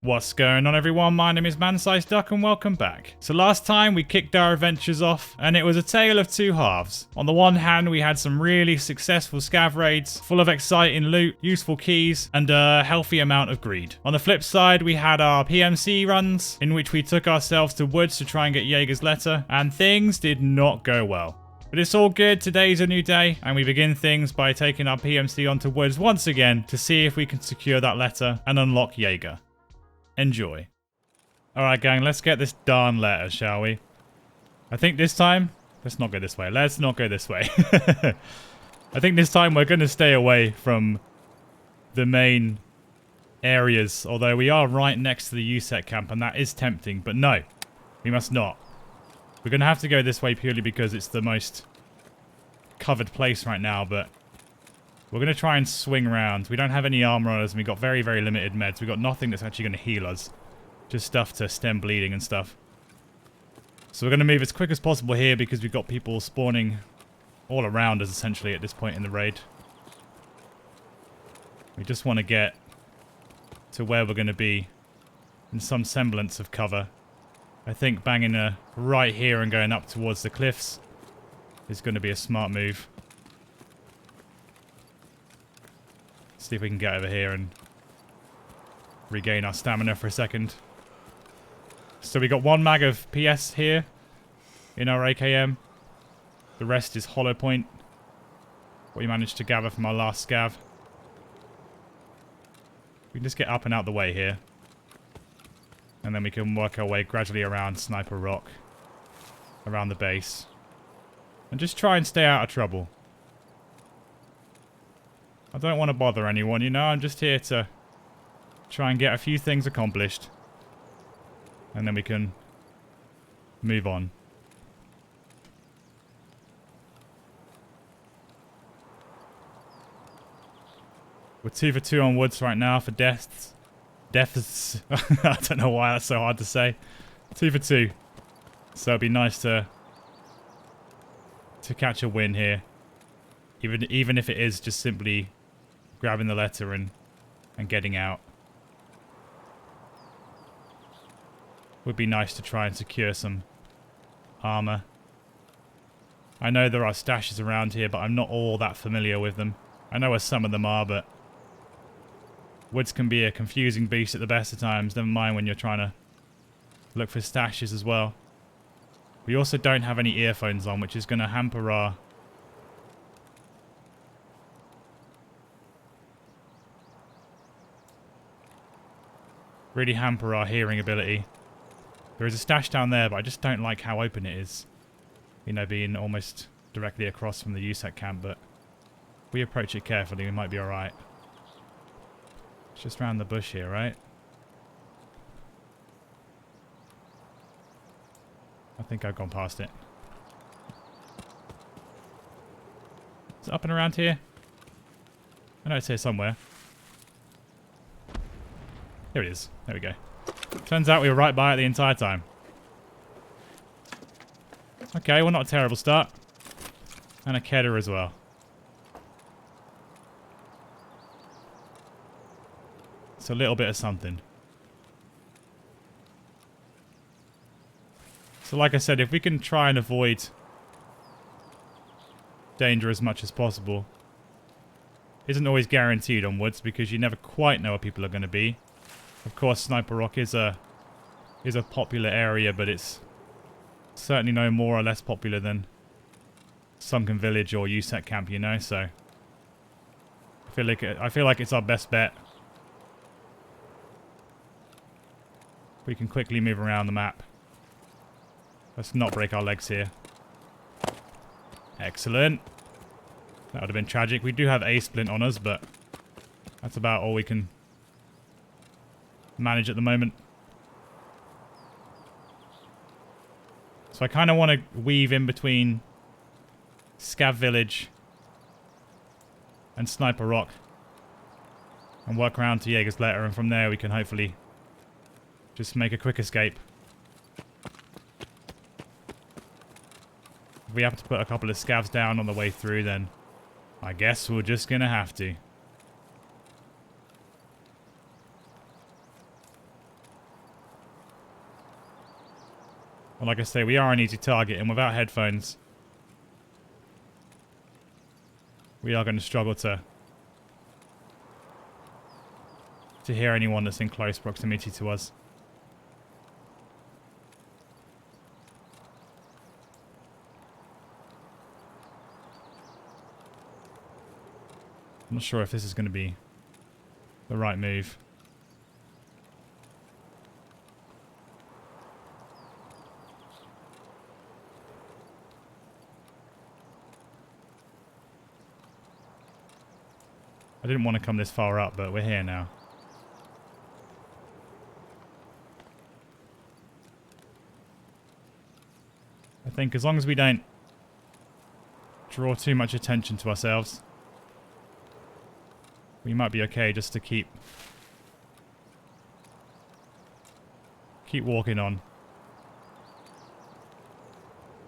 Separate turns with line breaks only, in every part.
What's going on, everyone? My name is ManSizedDuck and welcome back. So last time we kicked our adventures off and it was a tale of two halves. On the one hand, we had some really successful scav raids full of exciting loot, useful keys, and a healthy amount of greed. On the flip side, we had our PMC runs in which we took ourselves to woods to try and get Jaeger's letter, and things did not go well. But it's all good, today's a new day, and we begin things by taking our PMC onto woods once again to see if we can secure that letter and unlock Jaeger. Enjoy. Alright gang, let's get this darn letter, shall we? I think this time... Let's not go this way. Let's not go this way. I think this time we're going to stay away from the main areas, although we are right next to the USET camp, and that is tempting, but no, we must not. We're going to have to go this way purely because it's the most covered place right now, but we're going to try and swing around. We don't have any armor on us, and we've got very, very limited meds. We've got nothing that's actually going to heal us. Just stuff to stem bleeding and stuff. So we're going to move as quick as possible here because we've got people spawning all around us, essentially, at this point in the raid. We just want to get to where we're going to be in some semblance of cover. I think banging right here and going up towards the cliffs is going to be a smart move. See if we can get over here and regain our stamina for a second. So we got one mag of PS here in our AKM. The rest is hollow point. What we managed to gather from our last scav. We can just get up and out the way here. And then we can work our way gradually around Sniper Rock. Around the base. And just try and stay out of trouble. I don't want to bother anyone, you know, I'm just here to try and get a few things accomplished. And then we can move on. We're 2 for 2 on woods right now for deaths. Deaths. I don't know why that's so hard to say. 2 for 2. So it'd be nice to catch a win here. Even if it is just simply grabbing the letter and getting out. Would be nice to try and secure some armor. I know there are stashes around here, but I'm not all that familiar with them. I know where some of them are, but woods can be a confusing beast at the best of times, never mind when you're trying to look for stashes as well. We also don't have any earphones on, which is going to hamper our hearing ability. There is a stash down there, but I just don't like how open it is. You know, being almost directly across from the USET camp, but if we approach it carefully, we might be alright. It's just round the bush here, right? I think I've gone past it. Is it up and around here? I know it's here somewhere. Here it is. There we go. Turns out we were right by it the entire time. Okay, well, not a terrible start. And a Kedder as well. It's a little bit of something. So like I said, if we can try and avoid danger as much as possible. Isn't always guaranteed on woods because you never quite know where people are going to be. Of course, Sniper Rock is a popular area, but it's certainly no more or less popular than Sunken Village or USET Camp, you know. So I feel like it's our best bet. We can quickly move around the map. Let's not break our legs here. Excellent. That would have been tragic. We do have a splint on us, but that's about all we can manage at the moment. So I kind of want to weave in between Scav Village and Sniper Rock and work around to Jaeger's letter, and from there we can hopefully just make a quick escape. If we have to put a couple of scavs down on the way through, then I guess we're just gonna have to. Well, like I say, we are an easy target, and without headphones, we are going to struggle to hear anyone that's in close proximity to us. I'm not sure if this is going to be the right move. I didn't want to come this far up, but we're here now. I think as long as we don't draw too much attention to ourselves, we might be okay just to keep walking on.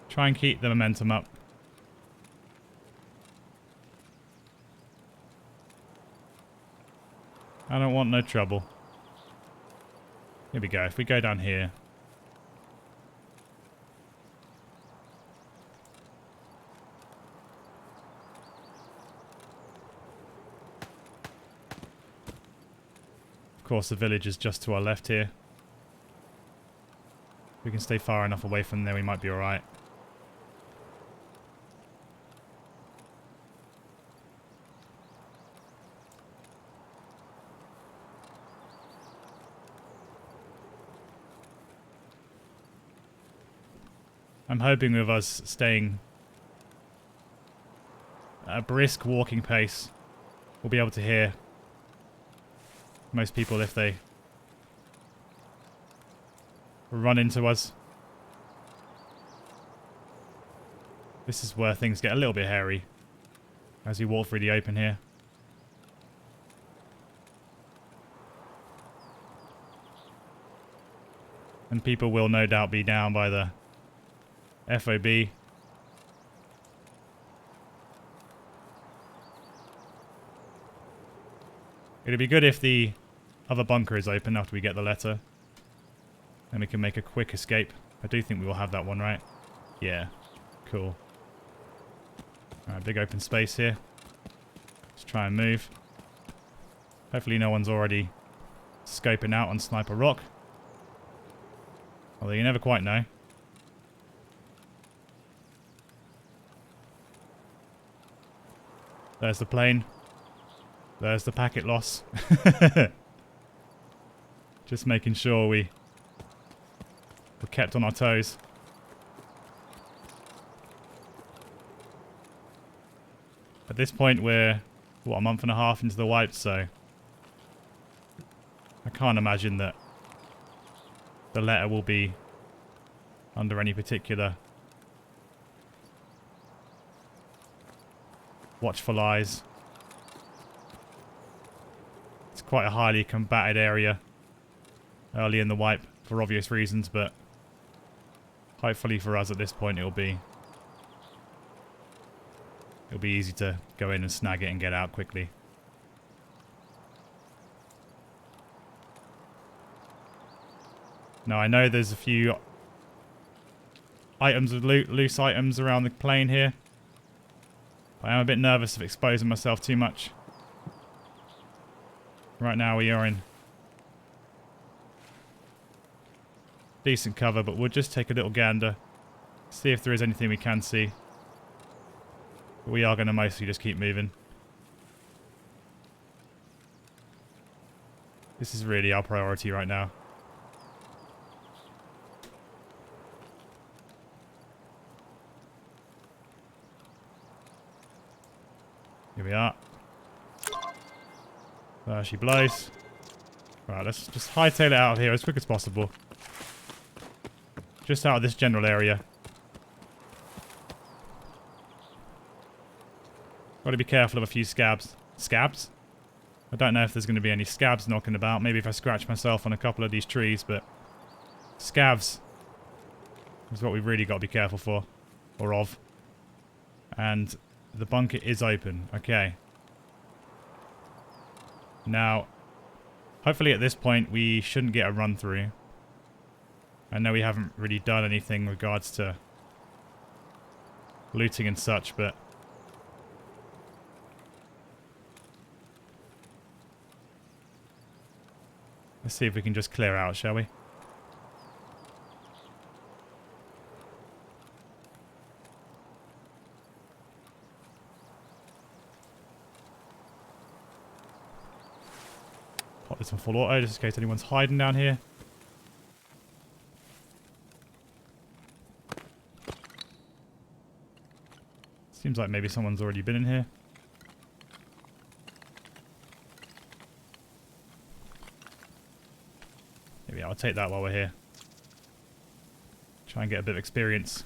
Try and keep the momentum up. I don't want no trouble. Here we go. If we go down here. Of course, the village is just to our left here. If we can stay far enough away from there, we might be alright. I'm hoping with us staying at a brisk walking pace, we'll be able to hear most people if they run into us. This is where things get a little bit hairy as we walk through the open here. And people will no doubt be down by the FOB. It'd be good if the other bunker is open after we get the letter. Then we can make a quick escape. I do think we will have that one, right? Yeah. Cool. Alright, big open space here. Let's try and move. Hopefully no one's already scoping out on Sniper Rock. Although you never quite know. There's the plane. There's the packet loss. Just making sure we're kept on our toes. At this point we're, what, a month and a half into the wipe, so I can't imagine that the letter will be under any particular watchful eyes. It's quite a highly combated area early in the wipe for obvious reasons, but hopefully for us at this point it'll be easy to go in and snag it and get out quickly. Now I know there's a few items of loot, loose items around the plane here. I am a bit nervous of exposing myself too much. Right now we are in decent cover, but we'll just take a little gander, see if there is anything we can see. But we are going to mostly just keep moving. This is really our priority right now. Here we are. There she blows. Right, let's just hightail it out of here as quick as possible. Just out of this general area. Got to be careful of a few scabs. Scabs? I don't know if there's going to be any scabs knocking about. Maybe if I scratch myself on a couple of these trees, but scabs is what we've really got to be careful for. Or of. And the bunker is open. Okay. Now, hopefully at this point we shouldn't get a run through. I know we haven't really done anything in regards to looting and such, but let's see if we can just clear out, shall we? Pop this on full auto just in case anyone's hiding down here. Seems like maybe someone's already been in here. Maybe I'll take that while we're here. Try and get a bit of experience.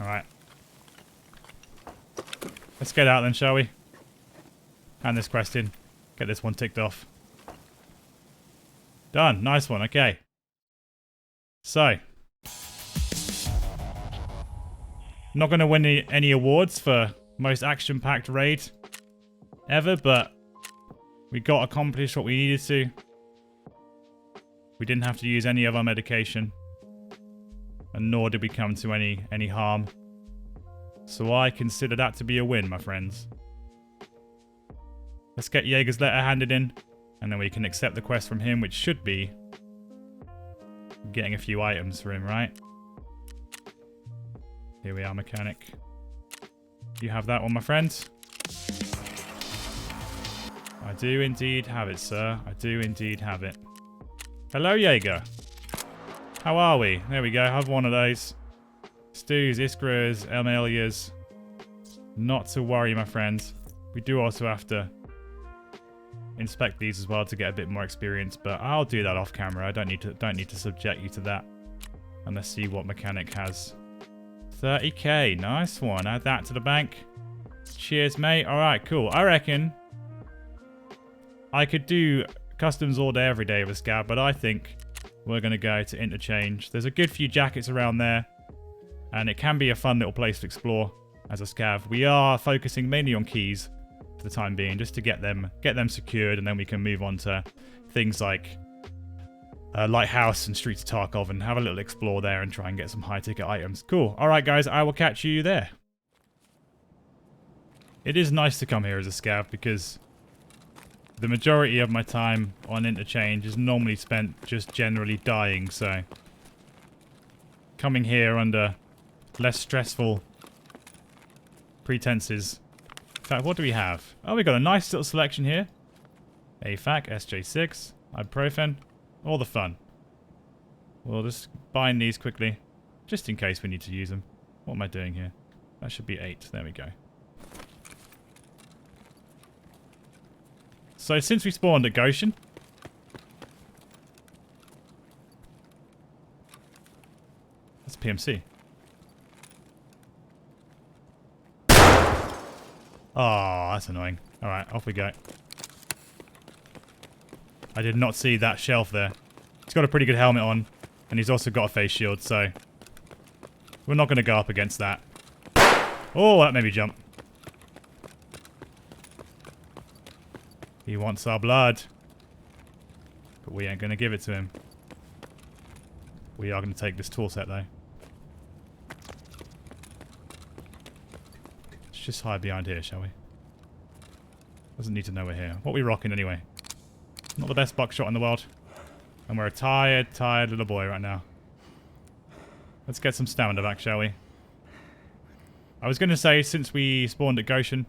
Alright. Let's get out then, shall we? Hand this quest in. Get this one ticked off. Done. Nice one. Okay. So. Not going to win any awards for most action-packed raid ever, but we got accomplished what we needed to. We didn't have to use any of our medication, and nor did we come to any harm. So I consider that to be a win, my friends. Let's get Jaeger's letter handed in, and then we can accept the quest from him, which should be getting a few items for him, right? Here we are, mechanic. You have that one, my friend? I do indeed have it, sir. I do indeed have it. Hello, Jaeger. How are we? There we go. Have one of those. Stews, Iskras, Elmelias. Not to worry, my friends. We do also have to inspect these as well to get a bit more experience, but I'll do that off camera. I don't need to subject you to that. And let's see what mechanic has. 30k, nice one. Add that to the bank. Cheers, mate. Alright, cool. I reckon I could do customs all day, every day with a scav, but I think we're going to go to interchange. There's a good few jackets around there, and it can be a fun little place to explore as a scav. We are focusing mainly on keys for the time being, just to get them secured, and then we can move on to things like Lighthouse and Streets of Tarkov and have a little explore there and try and get some high-ticket items. Cool. Alright, guys, I will catch you there. It is nice to come here as a scav because the majority of my time on interchange is normally spent just generally dying, so coming here under less stressful pretenses. In fact, what do we have? Oh, we got a nice little selection here. AFAC, SJ6, ibuprofen. All the fun. We'll just bind these quickly, just in case we need to use them. What am I doing here? That should be 8. There we go. So since we spawned at Goshen, that's PMC. Oh, that's annoying. Alright, off we go. I did not see that shelf there. He's got a pretty good helmet on, and he's also got a face shield, so we're not going to go up against that. Oh, that made me jump. He wants our blood, but we ain't going to give it to him. We are going to take this tool set, though. Let's just hide behind here, shall we? Doesn't need to know we're here. What are we rocking, anyway? Not the best buckshot in the world. And we're a tired little boy right now. Let's get some stamina back, shall we? I was going to say, since we spawned at Goshen,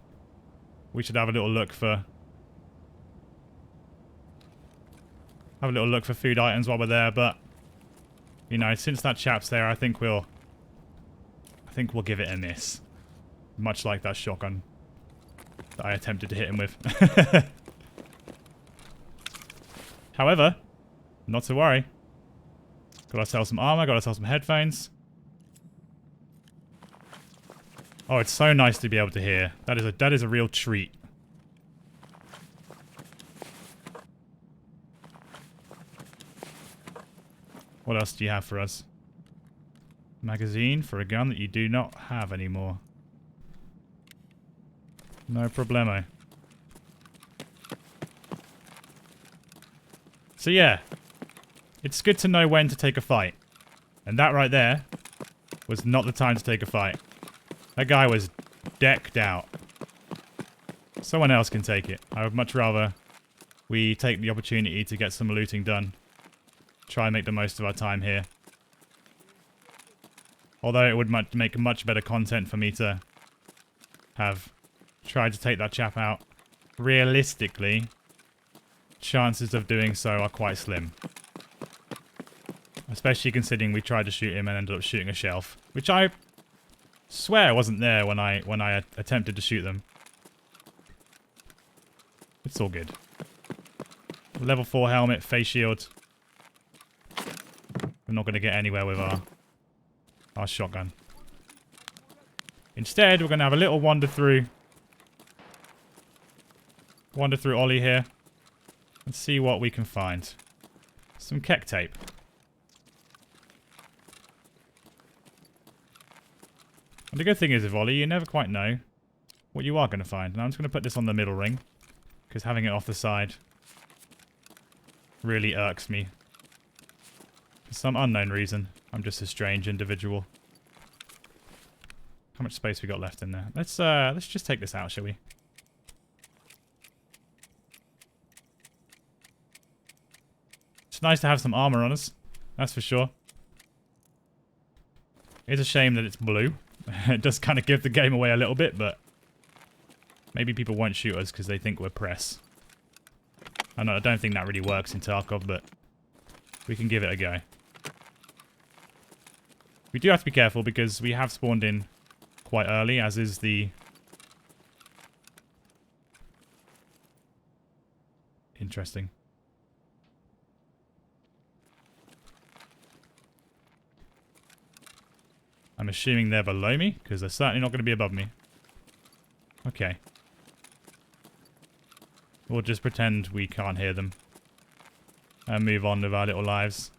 we should have a little look for food items while we're there, but you know, since that chap's there, I think we'll give it a miss. Much like that shotgun that I attempted to hit him with. However, not to worry. Got ourselves some armor, got ourselves some headphones. Oh, it's so nice to be able to hear. That is a real treat. What else do you have for us? Magazine for a gun that you do not have anymore. No problemo. So yeah, it's good to know when to take a fight. And that right there was not the time to take a fight. That guy was decked out. Someone else can take it. I would much rather we take the opportunity to get some looting done. Try and make the most of our time here. Although it would make much better content for me to have tried to take that chap out. Realistically, chances of doing so are quite slim. Especially considering we tried to shoot him and ended up shooting a shelf. Which I swear wasn't there when I attempted to shoot them. It's all good. Level 4 helmet, face shield. We're not going to get anywhere with our shotgun. Instead, we're going to have a little wander through Ollie here. And see what we can find. Some keck tape. And the good thing is with Ollie, you never quite know what you are going to find. Now I'm just going to put this on the middle ring. Because having it off the side really irks me. For some unknown reason. I'm just a strange individual. How much space we got left in there? Let's just take this out, shall we? It's nice to have some armor on us. That's for sure. It's a shame that it's blue. It does kind of give the game away a little bit, but maybe people won't shoot us because they think we're press. I don't think that really works in Tarkov, but we can give it a go. We do have to be careful because we have spawned in quite early, as is the... Interesting. I'm assuming they're below me, because they're certainly not going to be above me. Okay. We'll just pretend we can't hear them. And move on with our little lives.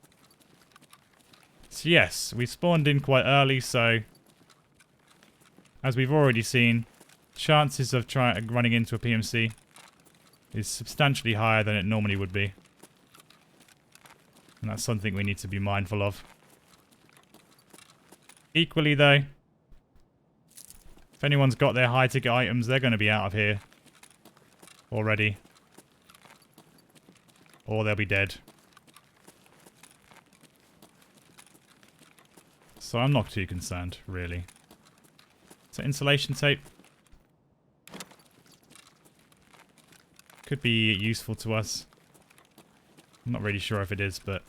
So yes, we spawned in quite early, so... As we've already seen, chances of running into a PMC is substantially higher than it normally would be. And that's something we need to be mindful of. Equally though, if anyone's got their high ticket items, they're going to be out of here already. Or they'll be dead. So I'm not too concerned, really. So insulation tape. Could be useful to us. I'm not really sure if it is, but...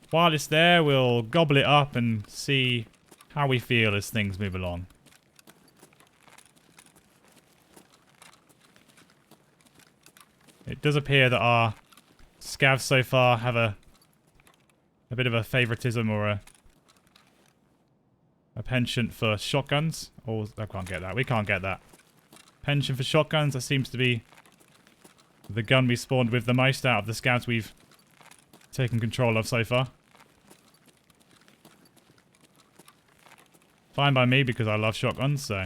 While it's there, we'll gobble it up and see how we feel as things move along. It does appear that our scavs so far have a bit of a favoritism or a penchant for shotguns. Oh, I can't get that. We can't get that. Penchant for shotguns. That seems to be the gun we spawned with the most out of the scavs we've taken control of so far. Fine by me because I love shotguns, so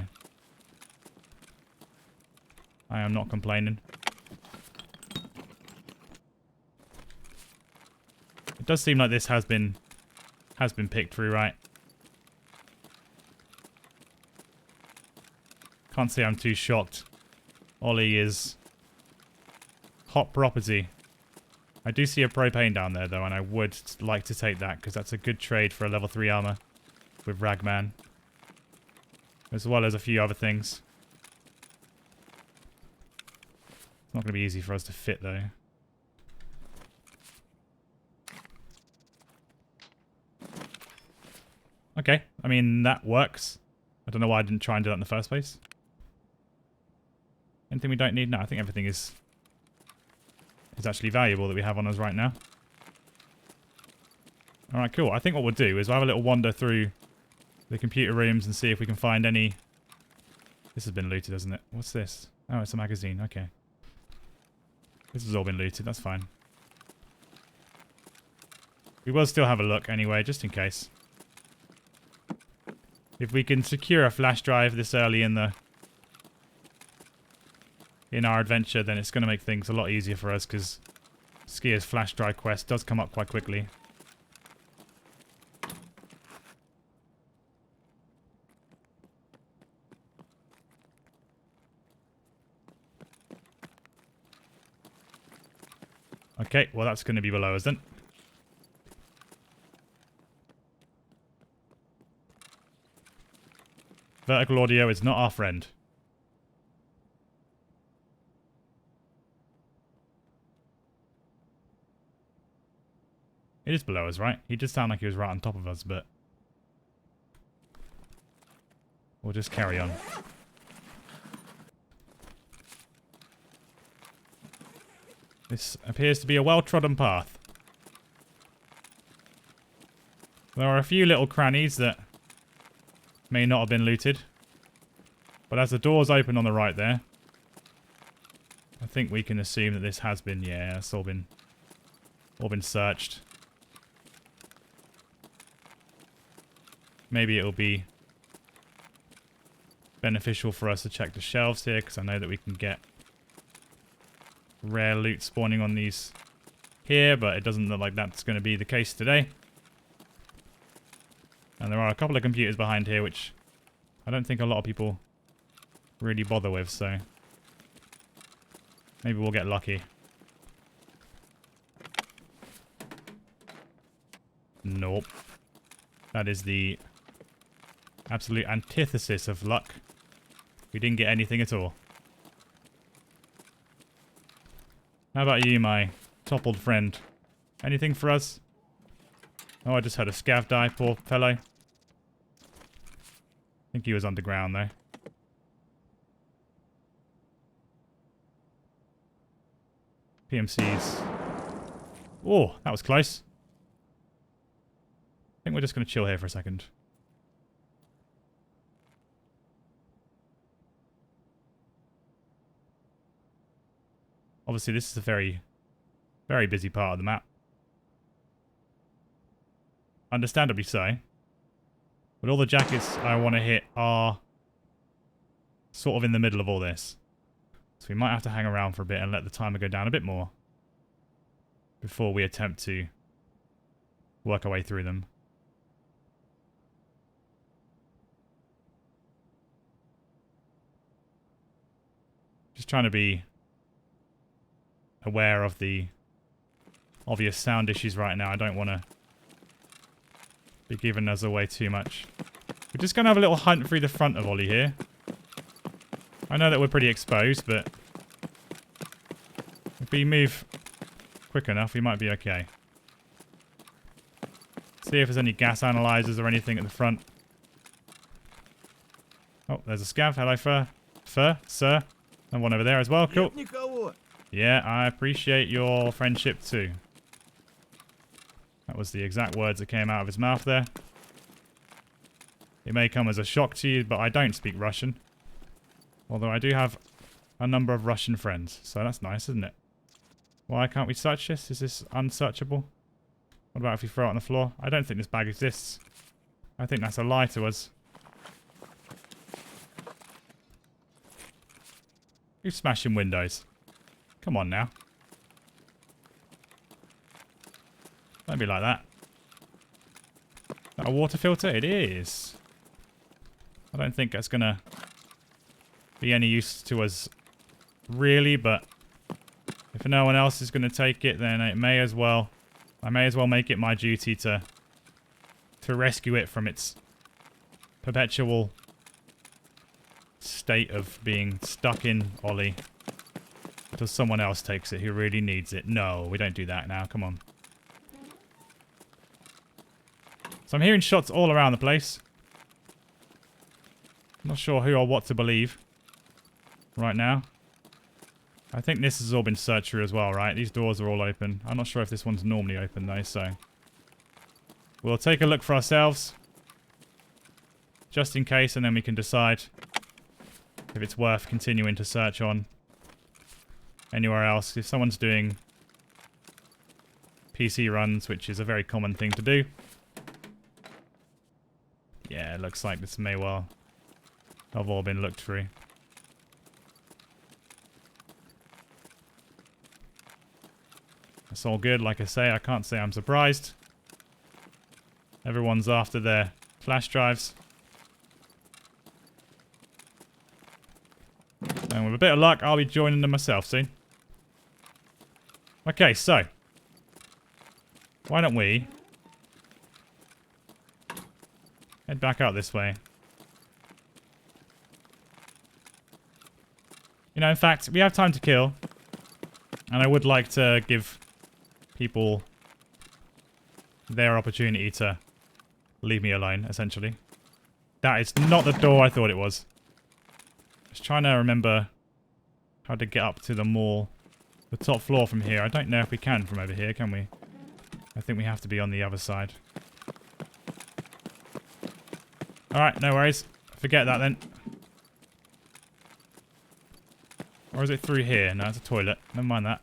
I am not complaining. It does seem like this has been picked through, right? Can't say I'm too shocked. Ollie is hot property. I do see a propane down there though, and I would like to take that because that's a good trade for a level 3 armor with Ragman. As well as a few other things. It's not going to be easy for us to fit though. Okay, I mean that works. I don't know why I didn't try and do that in the first place. Anything we don't need? No, I think everything is actually valuable that we have on us right now. Alright, cool. I think what we'll do is we'll have a little wander through the computer rooms and see if we can find any... This has been looted, hasn't it? What's this? Oh, it's a magazine. Okay. This has all been looted. That's fine. We will still have a look anyway, just in case. If we can secure a flash drive this early in our adventure, then it's going to make things a lot easier for us because Skier's flash drive quest does come up quite quickly. Okay, well that's going to be below us then. Vertical audio is not our friend. It is below us, right? He did sound like he was right on top of us, but we'll just carry on. This appears to be a well-trodden path. There are a few little crannies that may not have been looted. But as the doors open on the right there, I think we can assume that this has been, yeah, it's all been searched. Maybe it'll be beneficial for us to check the shelves here, because I know that we can get rare loot spawning on these here, but it doesn't look like that's going to be the case today. And there are a couple of computers behind here, which I don't think a lot of people really bother with, so maybe we'll get lucky. Nope. That is the absolute antithesis of luck. We didn't get anything at all. How about you, my toppled friend? Anything for us? Oh, I just had a scav die, poor fellow. I think he was underground, though. PMCs. Oh, that was close. I think we're just going to chill here for a second. Obviously, this is a very, very busy part of the map. Understandably so. But all the jackets I want to hit are sort of in the middle of all this. So we might have to hang around for a bit and let the timer go down a bit more before we attempt to work our way through them. Just trying to be aware of the obvious sound issues right now. I don't want to be giving us away too much. We're just going to have a little hunt through the front of Ollie here. I know that we're pretty exposed, but if we move quick enough, we might be okay. See if there's any gas analyzers or anything at the front. Oh, there's a scav. Hello, sir. And one over there as well. Cool. Yeah, I appreciate your friendship too. That was the exact words that came out of his mouth there. It may come as a shock to you, but I don't speak Russian. Although I do have a number of Russian friends, so that's nice, isn't it? Why can't we search this? Is this unsearchable? What about if we throw it on the floor? I don't think this bag exists. I think that's a lie to us. Who's smashing windows? Come on now. Don't be like that. Is that a water filter? It is. I don't think that's going to be any use to us really, but if no one else is going to take it, then it may as well. I may as well make it my duty to rescue it from its perpetual state of being stuck in Ollie until someone else takes it who really needs it. No, we don't do that now. Come on. So I'm hearing shots all around the place. I'm not sure who or what to believe right now. I think this has all been searched through as well, right? These doors are all open. I'm not sure if this one's normally open though, so we'll take a look for ourselves just in case, and then we can decide if it's worth continuing to search on anywhere else. If someone's doing PC runs, which is a very common thing to do. Yeah, it looks like this may well have all been looked through. It's all good. Like I say, I can't say I'm surprised. Everyone's after their flash drives. And with a bit of luck, I'll be joining them myself soon. Okay, so. Why don't we head back out this way. You know, in fact, we have time to kill. And I would like to give people their opportunity to leave me alone, essentially. That is not the door I thought it was. Just trying to remember how to get up to the top floor from here. I don't know if we can from over here, can we? I think we have to be on the other side. Alright, no worries. Forget that then. Or is it through here? No, it's a toilet. Never mind that.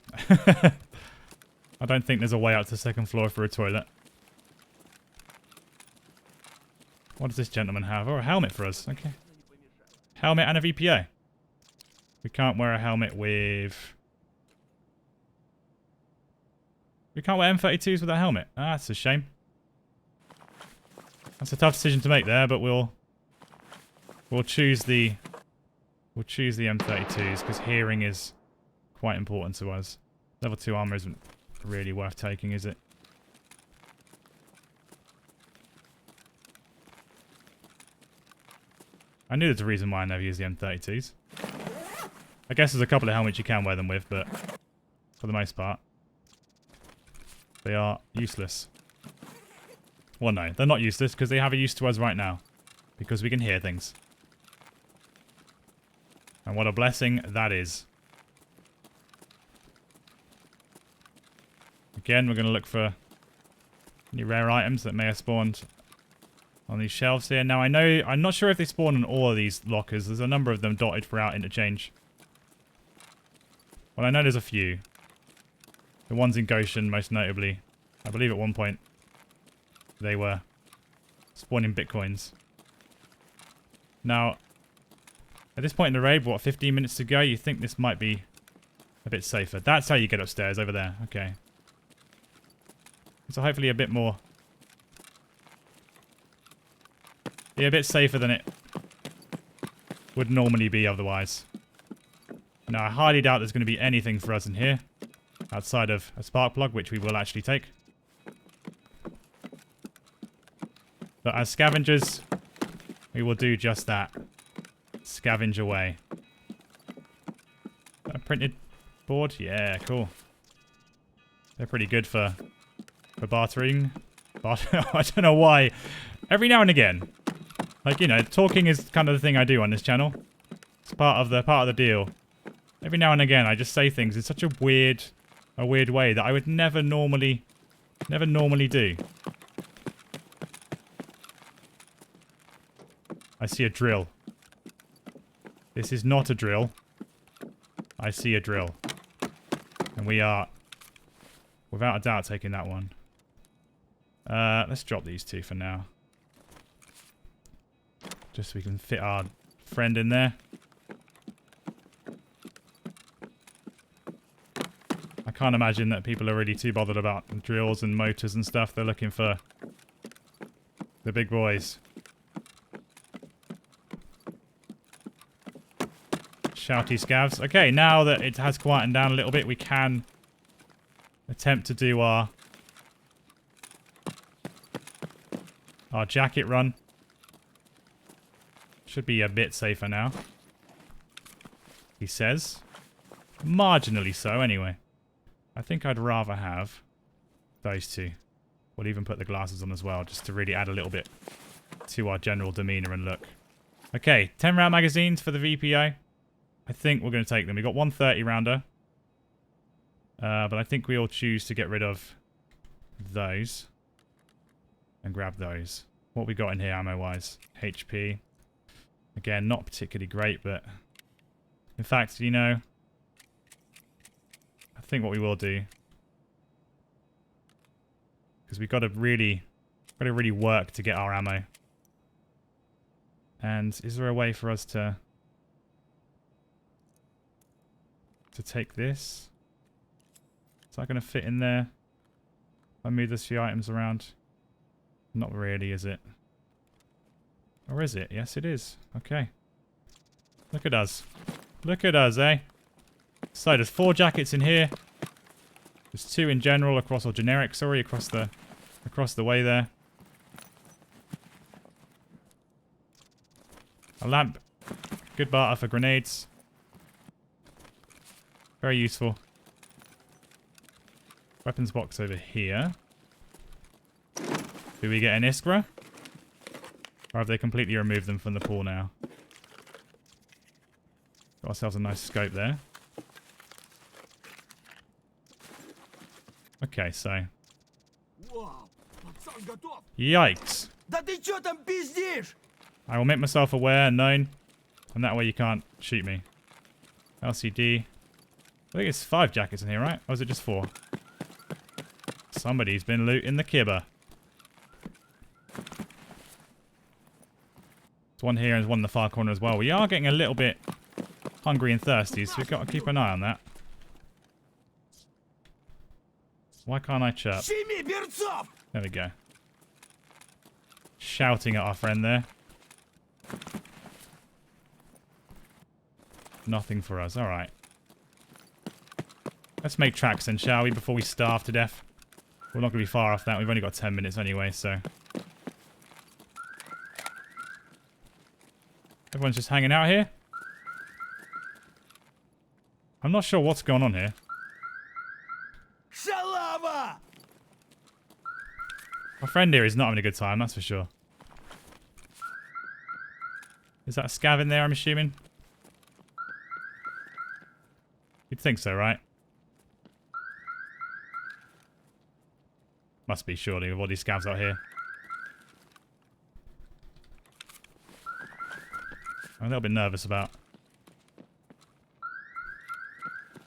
I don't think there's a way out to the second floor for a toilet. What does this gentleman have? Oh, a helmet for us. Okay. Helmet and a VPA. We can't wear a helmet with... We can't wear M32s with a helmet. Ah, that's a shame. That's a tough decision to make there, but we'll choose the M32s because hearing is quite important to us. Level 2 armor isn't really worth taking, is it? I knew there's a reason why I never use the M32s. I guess there's a couple of helmets you can wear them with, but for the most part, they are useless. Well, no, they're not useless because they have a use to us right now. Because we can hear things. And what a blessing that is. Again, we're going to look for any rare items that may have spawned on these shelves here. Now, I'm not sure if they spawn in all of these lockers. There's a number of them dotted throughout interchange. Well, I know there's a few. The ones in Goshen, most notably. I believe at one point they were spawning bitcoins. Now, at this point in the raid, what, 15 minutes to go? You think this might be a bit safer. That's how you get upstairs, over there. Okay. So hopefully a bit more... Yeah, a bit safer than it would normally be otherwise. Now, I highly doubt there's going to be anything for us in here outside of a spark plug, which we will actually take. But as scavengers, we will do just that. Scavenge away. A printed board? Yeah, cool. They're pretty good for bartering. I don't know why. Every now and again. Like, you know, talking is kind of the thing I do on this channel. It's part of the deal. Every now and again, I just say things in such a weird way that I would never normally do. I see a drill. This is not a drill. I see a drill. And we are, without a doubt, taking that one. Let's drop these two for now. Just so we can fit our friend in there. I can't imagine that people are really too bothered about drills and motors and stuff. They're looking for the big boys. Shouty scavs. Okay, now that it has quietened down a little bit, we can attempt to do our jacket run. Should be a bit safer now. He says. Marginally so, anyway. I think I'd rather have those two. We'll even put the glasses on as well, just to really add a little bit to our general demeanor and look. Okay, 10 round magazines for the VPA. I think we're going to take them. We've got 130 rounder. But I think we'll choose to get rid of those. And grab those. What we got in here ammo-wise? HP. Again, not particularly great, but... In fact, you know... I think what we will do... Because we've got to really work to get our ammo. And is there a way for us to take this? that going to fit in there? I move those few items around. Not really, is it? Or is it? Yes, it is. Okay. Look at us. Look at us, eh? So there's 4 jackets in here. There's 2 in general across, or generic, sorry, across the way there. A lamp. Good barter for grenades. Very useful. Weapons box over here. Do we get an Iskra? Or have they completely removed them from the pool now? Got ourselves a nice scope there. Okay, so. Yikes. I will make myself aware and known. And that way you can't shoot me. LCD. I think it's 5 jackets in here, right? Or is it just 4? Somebody's been looting the kibber. There's one here and there's one in the far corner as well. We are getting a little bit hungry and thirsty, so we've got to keep an eye on that. Why can't I chirp? There we go. Shouting at our friend there. Nothing for us. Alright. Let's make tracks then, shall we, before we starve to death. We're not going to be far off that. We've only got 10 minutes anyway, so. Everyone's just hanging out here. I'm not sure what's going on here. Shalava! My friend here is not having a good time, that's for sure. Is that a scav in there, I'm assuming? You'd think so, right? Must be, surely, with all these scavs out here. I'm a little bit nervous about.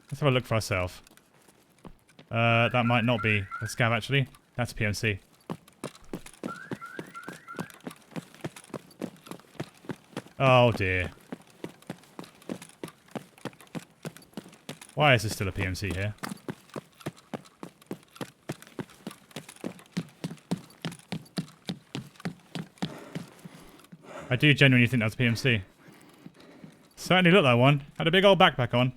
Let's have a look for ourselves. That might not be a scav, actually. That's a PMC. Oh, dear. Why is there still a PMC here? I do genuinely think that's PMC. Certainly looked like one. Had a big old backpack on.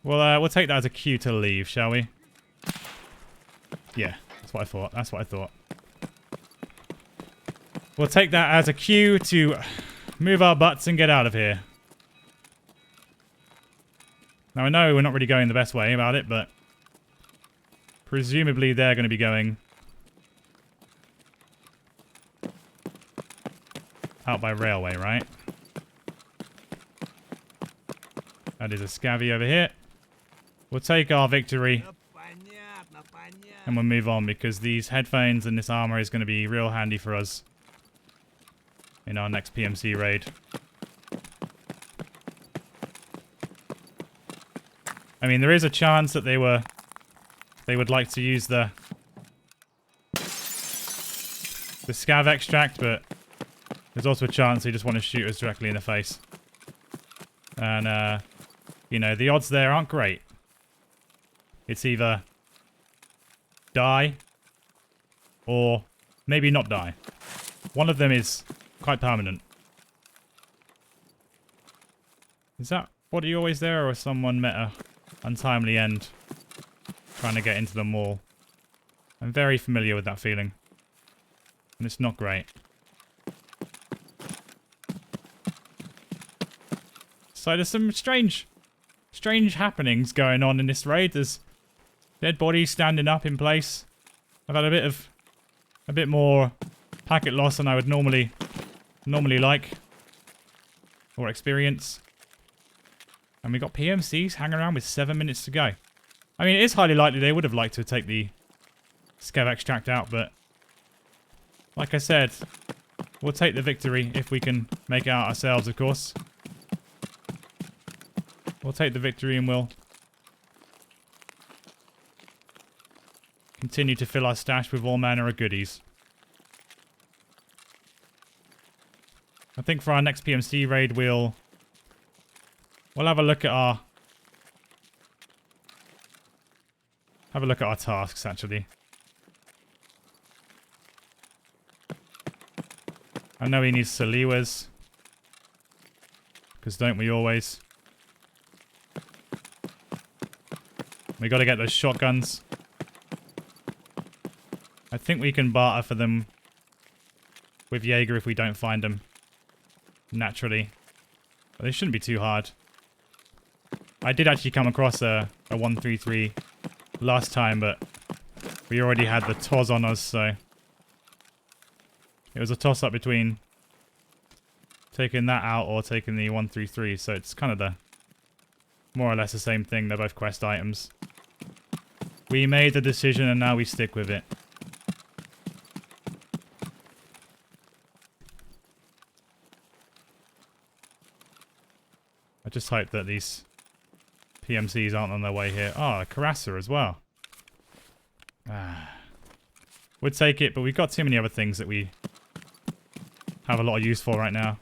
Well, we'll take that as a cue to leave, shall we? Yeah, that's what I thought. That's what I thought. We'll take that as a cue to move our butts and get out of here. Now, I know we're not really going the best way about it, but presumably they're going to be going out by railway, right? That is a scavvy over here. We'll take our victory and we'll move on because these headphones and this armor is going to be real handy for us in our next PMC raid. I mean, there is a chance that they would like to use the scav extract, but there's also a chance they just want to shoot us directly in the face. And, you know, the odds there aren't great. It's either die or maybe not die. One of them is quite permanent. Is that body always there, or someone met a untimely end trying to get into the mall? I'm very familiar with that feeling. And it's not great. So there's some strange happenings going on in this raid. There's dead bodies standing up in place. I've had a bit more packet loss than I would normally like or experience. And we got PMCs hanging around with 7 minutes to go. I mean, it is highly likely they would have liked to take the scav extract out, but like I said, we'll take the victory if we can make it out ourselves, of course. We'll take the victory and we'll continue to fill our stash with all manner of goodies. I think for our next PMC raid, we'll have a look at our Have a look at our tasks, actually. I know he needs Saliwas. Because don't we always? We got to get those shotguns. I think we can barter for them with Jaeger if we don't find them naturally. But they shouldn't be too hard. I did actually come across a 133 last time, but we already had the TOS on us, so it was a toss-up between taking that out or taking the 133, so it's kind of the more or less the same thing. They're both quest items. We made the decision and now we stick with it. I just hope that these PMCs aren't on their way here. Oh, a Carassa as well. Would take it, but we've got too many other things that we have a lot of use for right now.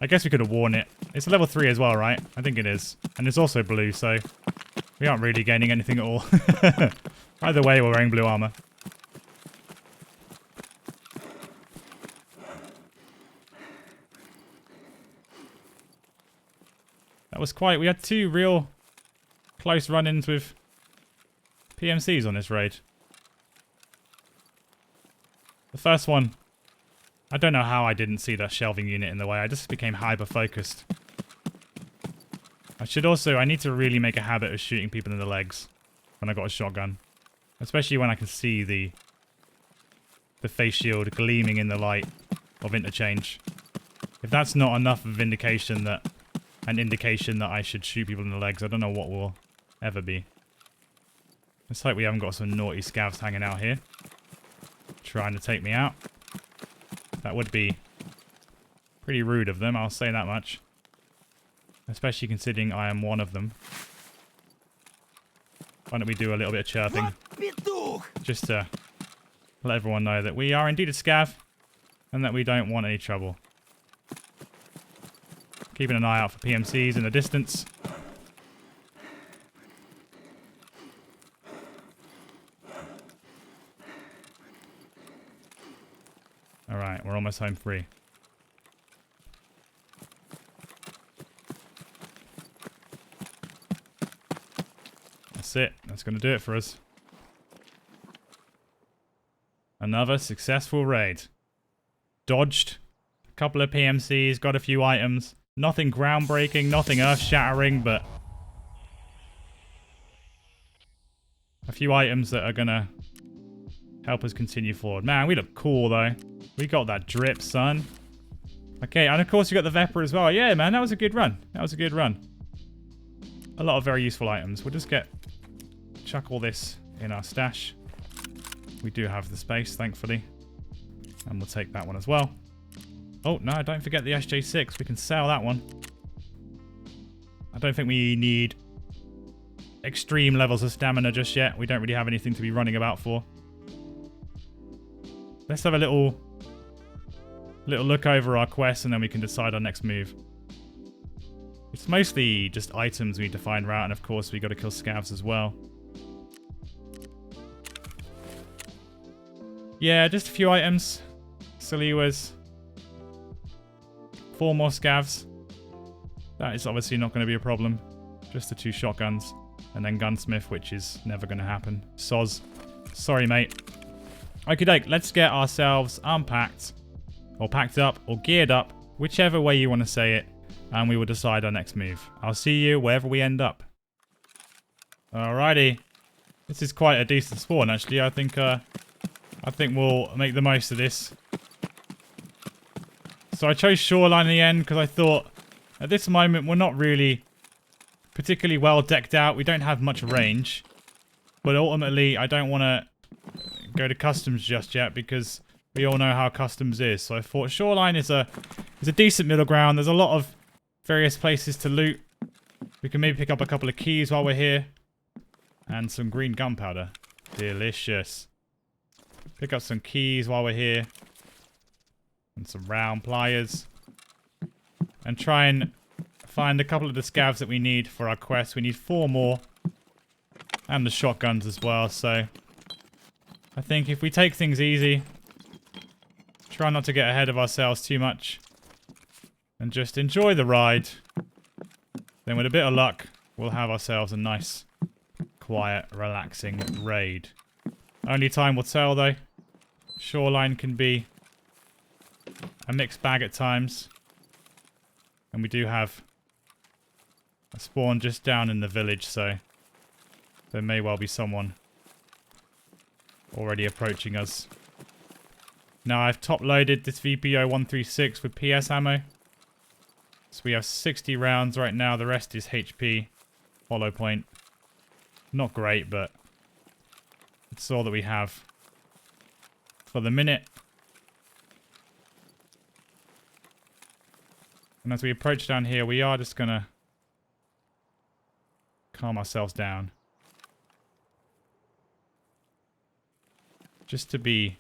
I guess we could have worn it. It's a level 3 as well, right? I think it is. And it's also blue, so we aren't really gaining anything at all. Either way, we're wearing blue armor. That was quite... We had 2 real close run-ins with PMCs on this raid. The first one, I don't know how I didn't see that shelving unit in the way. I just became hyper-focused. I need to really make a habit of shooting people in the legs when I got a shotgun. Especially when I can see the face shield gleaming in the light of interchange. If that's not enough of an indication that I should shoot people in the legs, I don't know what will ever be. Let's hope we haven't got some naughty scavs hanging out here, trying to take me out. That would be pretty rude of them, I'll say that much. Especially considering I am one of them. Why don't we do a little bit of chirping? Just to let everyone know that we are indeed a scav, and that we don't want any trouble. Keeping an eye out for PMCs in the distance. Alright, we're almost home free. That's it. That's going to do it for us. Another successful raid. Dodged a couple of PMCs, got a few items. Nothing groundbreaking, nothing earth-shattering, but a few items that are going to help us continue forward. Man, we look cool, though. We got that drip, son. Okay, and of course you got the Vepr as well. Yeah, man, that was a good run. That was a good run. A lot of very useful items. We'll just chuck all this in our stash. We do have the space, thankfully. And we'll take that one as well. Oh, no, don't forget the SJ6. We can sell that one. I don't think we need extreme levels of stamina just yet. We don't really have anything to be running about for. Let's have a little look over our quest and then we can decide our next move. It's mostly just items we need to find route, and of course we got to kill scavs as well. Yeah, just a few items. Saliwas. 4 more scavs. That is obviously not going to be a problem. Just the 2 shotguns. And then gunsmith, which is never going to happen. Soz. Sorry, mate. Okie doke, let's get ourselves unpacked. Or packed up, or geared up. Whichever way you want to say it. And we will decide our next move. I'll see you wherever we end up. Alrighty. This is quite a decent spawn, actually. I think we'll make the most of this. So I chose shoreline in the end because I thought at this moment we're not really particularly well decked out. We don't have much range. But ultimately I don't want to go to customs just yet because we all know how customs is. So I thought shoreline is a decent middle ground. There's a lot of various places to loot. We can maybe pick up a couple of keys while we're here. And some green gunpowder. Delicious. Pick up some keys while we're here. And some round pliers. And try and find a couple of the scavs that we need for our quest. We need 4 more. And the shotguns as well, so I think if we take things easy, try not to get ahead of ourselves too much, and just enjoy the ride, then with a bit of luck, we'll have ourselves a nice, quiet, relaxing raid. Only time will tell though. Shoreline can be a mixed bag at times. And we do have a spawn just down in the village, so there may well be someone already approaching us. Now I've top loaded this VPO 136 with PS ammo. So we have 60 rounds right now. The rest is HP. Hollow point. Not great, but it's all that we have for the minute. And as we approach down here, we are just gonna calm ourselves down. Just to be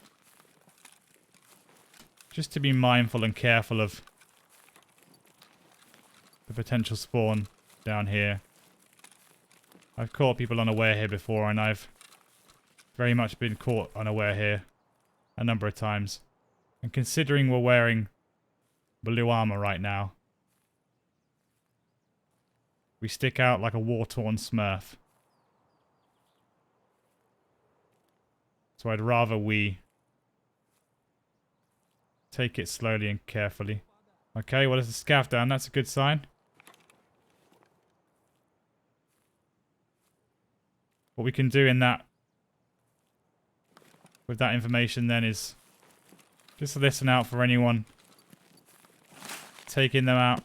mindful and careful of the potential spawn down here. I've caught people unaware here before, and I've very much been caught unaware here a number of times. And considering we're wearing blue armor right now, we stick out like a war-torn smurf. So I'd rather we take it slowly and carefully. Okay, well, there's a scav down. That's a good sign. What we can do in that, with that information then, is just listen out for anyone taking them out.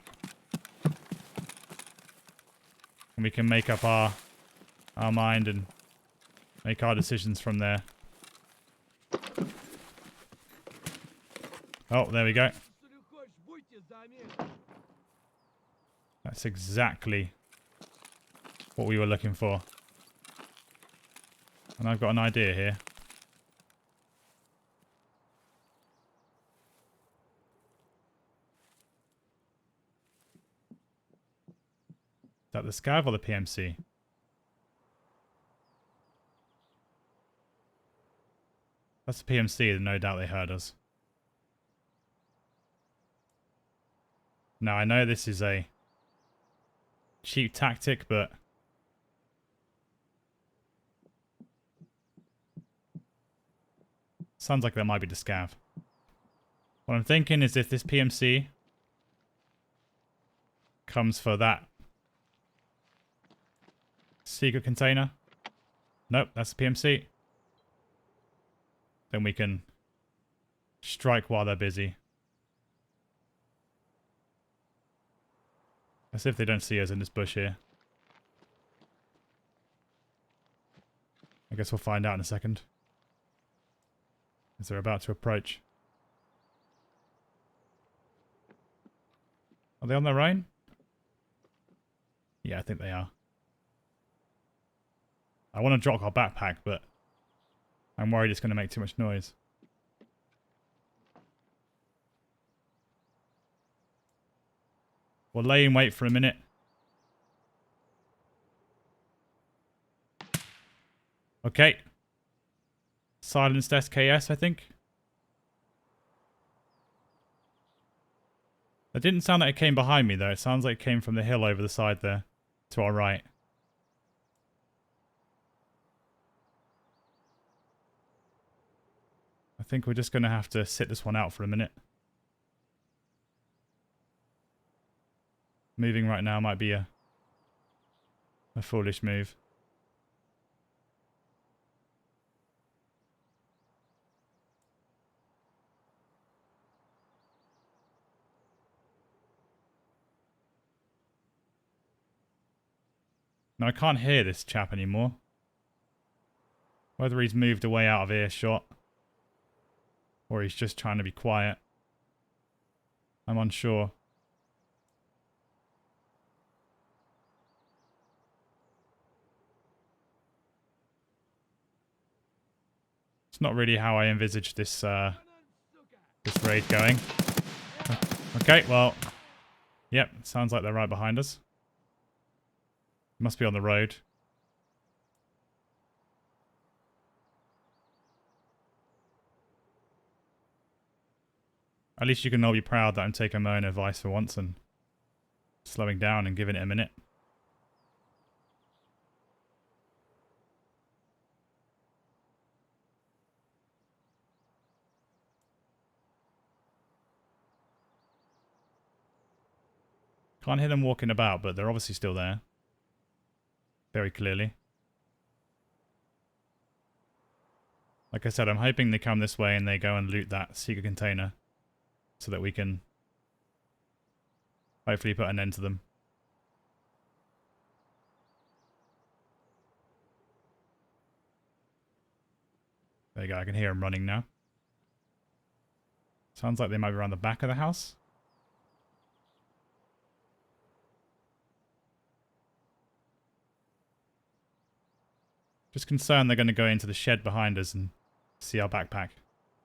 And we can make up our mind and make our decisions from there. Oh, there we go. That's exactly what we were looking for. And I've got an idea here. Is that the scav or the PMC? That's the PMC, and no doubt they heard us. Now, I know this is a cheap tactic, but sounds like that might be the scav. What I'm thinking is if this PMC comes for that secret container. Nope, that's the PMC. Then we can strike while they're busy. As if they don't see us in this bush here. I guess we'll find out in a second. As they're about to approach. Are they on their own? Yeah, I think they are. I want to drop our backpack, but I'm worried it's going to make too much noise. We'll lay in wait for a minute. Okay. Silenced SKS, I think. It didn't sound like it came behind me, though. It sounds like it came from the hill over the side there, to our right. I think we're just going to have to sit this one out for a minute. Moving right now might be a foolish move. Now I can't hear this chap anymore. Whether he's moved away out of earshot or he's just trying to be quiet, I'm unsure. It's not really how I envisaged this this raid going. Okay, well, yep, sounds like they're right behind us. Must be on the road. At least you can all be proud that I'm taking my own advice for once and slowing down and giving it a minute. Can't hear them walking about, but they're obviously still there. Very clearly. Like I said, I'm hoping they come this way and they go and loot that secret container so that we can hopefully put an end to them. There you go, I can hear them running now. Sounds like they might be around the back of the house. Just concerned they're going to go into the shed behind us and see our backpack.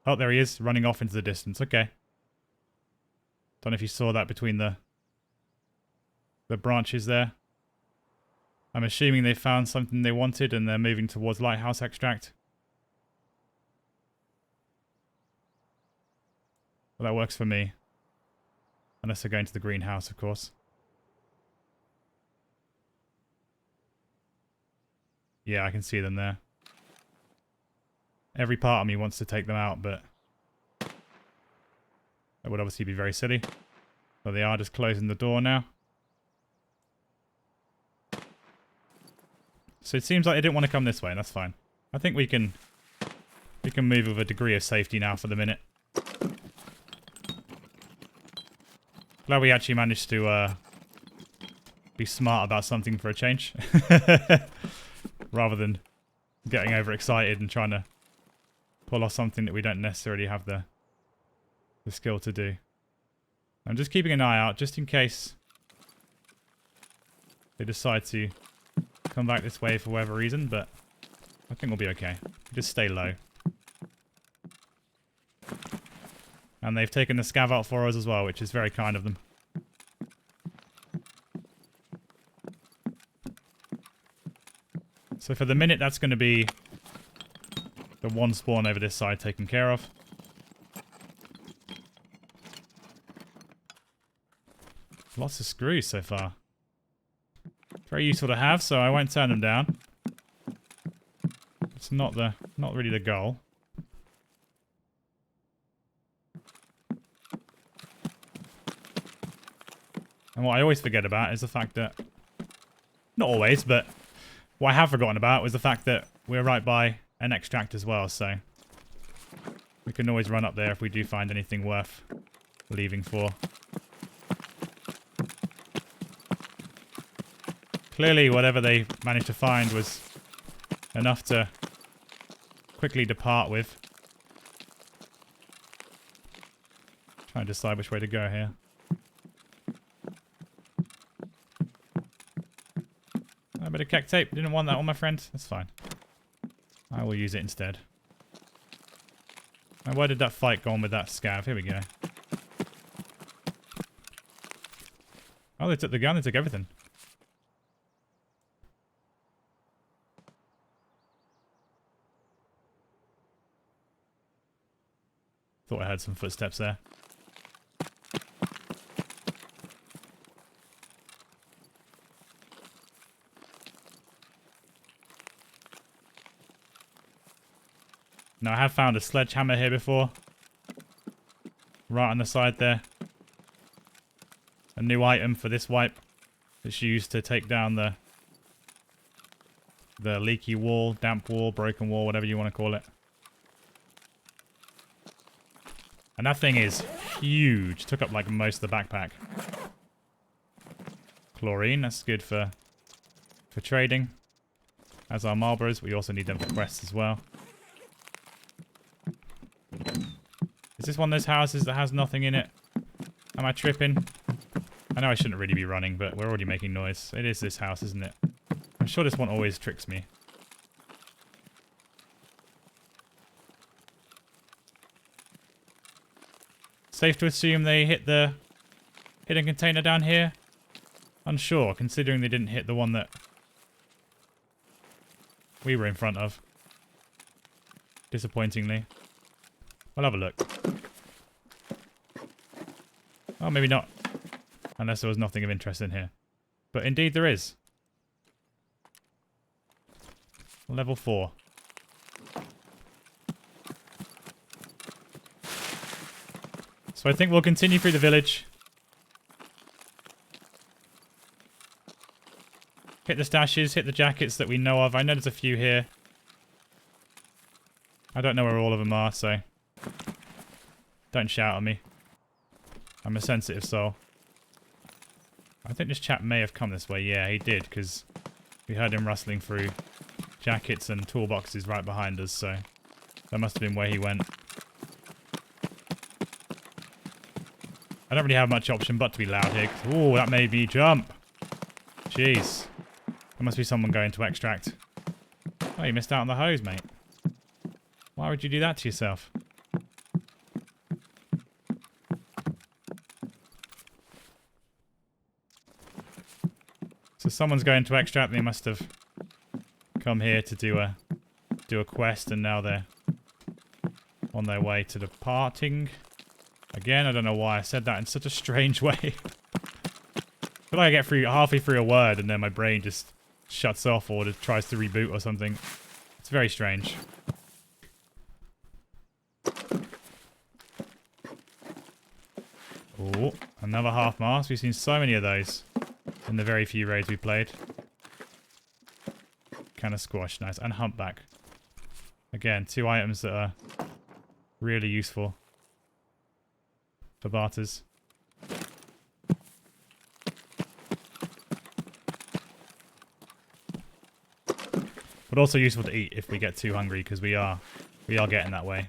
Oh, there he is, running off into the distance. Okay. Don't know if you saw that between the branches there. I'm assuming they found something they wanted and they're moving towards Lighthouse Extract. Well, that works for me. Unless they're going to the greenhouse, of course. Yeah, I can see them there. Every part of me wants to take them out, but that would obviously be very silly. So they are just closing the door now. So it seems like they didn't want to come this way, and that's fine. I think we can move with a degree of safety now for the minute. Glad we actually managed to be smart about something for a change. Rather than getting overexcited and trying to pull off something that we don't necessarily have the skill to do. I'm just keeping an eye out just in case they decide to come back this way for whatever reason, but I think we'll be okay. Just stay low. And they've taken the scav out for us as well, which is very kind of them. So for the minute, that's going to be the one spawn over this side taken care of. Lots of screws so far. Very useful to have, so I won't turn them down. It's not really the goal. And what I always forget about is the fact that, not always, but what I have forgotten about was the fact that we're right by an extract as well, so we can always run up there if we do find anything worth leaving for. Clearly, whatever they managed to find was enough to quickly depart with. Trying to decide which way to go here. A bit of kek tape. Didn't want that on my friend. That's fine. I will use it instead. And where did that fight go on with that scav? Here we go. Oh, they took the gun. They took everything. Thought I heard some footsteps there. Now, I have found a sledgehammer here before. Right on the side there. A new item for this wipe. It's used to take down the leaky wall, damp wall, broken wall, whatever you want to call it. And that thing is huge. Took up like most of the backpack. Chlorine, that's good for trading. As our Marlboros, we also need them for quests as well. Is this one of those houses that has nothing in it? Am I tripping? I know I shouldn't really be running, but we're already making noise. It is this house, isn't it? I'm sure this one always tricks me. Safe to assume they hit the hidden container down here? Unsure, considering they didn't hit the one that we were in front of. Disappointingly. I'll have a look. Oh, maybe not. Unless there was nothing of interest in here. But indeed there is. Level 4. So I think we'll continue through the village. Hit the stashes, hit the jackets that we know of. I know there's a few here. I don't know where all of them are, so don't shout at me. I'm a sensitive soul. I think this chap may have come this way. Yeah, he did, because we heard him rustling through jackets and toolboxes right behind us, so that must have been where he went. I don't really have much option but to be loud here. Ooh, that made me jump. Jeez. There must be someone going to extract. Oh, you missed out on the hose, mate. Why would you do that to yourself? So someone's going to extract. They must have come here to do a quest, and now they're on their way to departing. Again, I don't know why I said that in such a strange way. I feel like I get through halfway through a word and then my brain just shuts off or just tries to reboot or something. It's very strange. Oh, another half mast. We've seen so many of those in the very few raids we played. Can of squash, nice. And humpback. Again, 2 items that are really useful for barters. But also useful to eat if we get too hungry, because we are getting that way.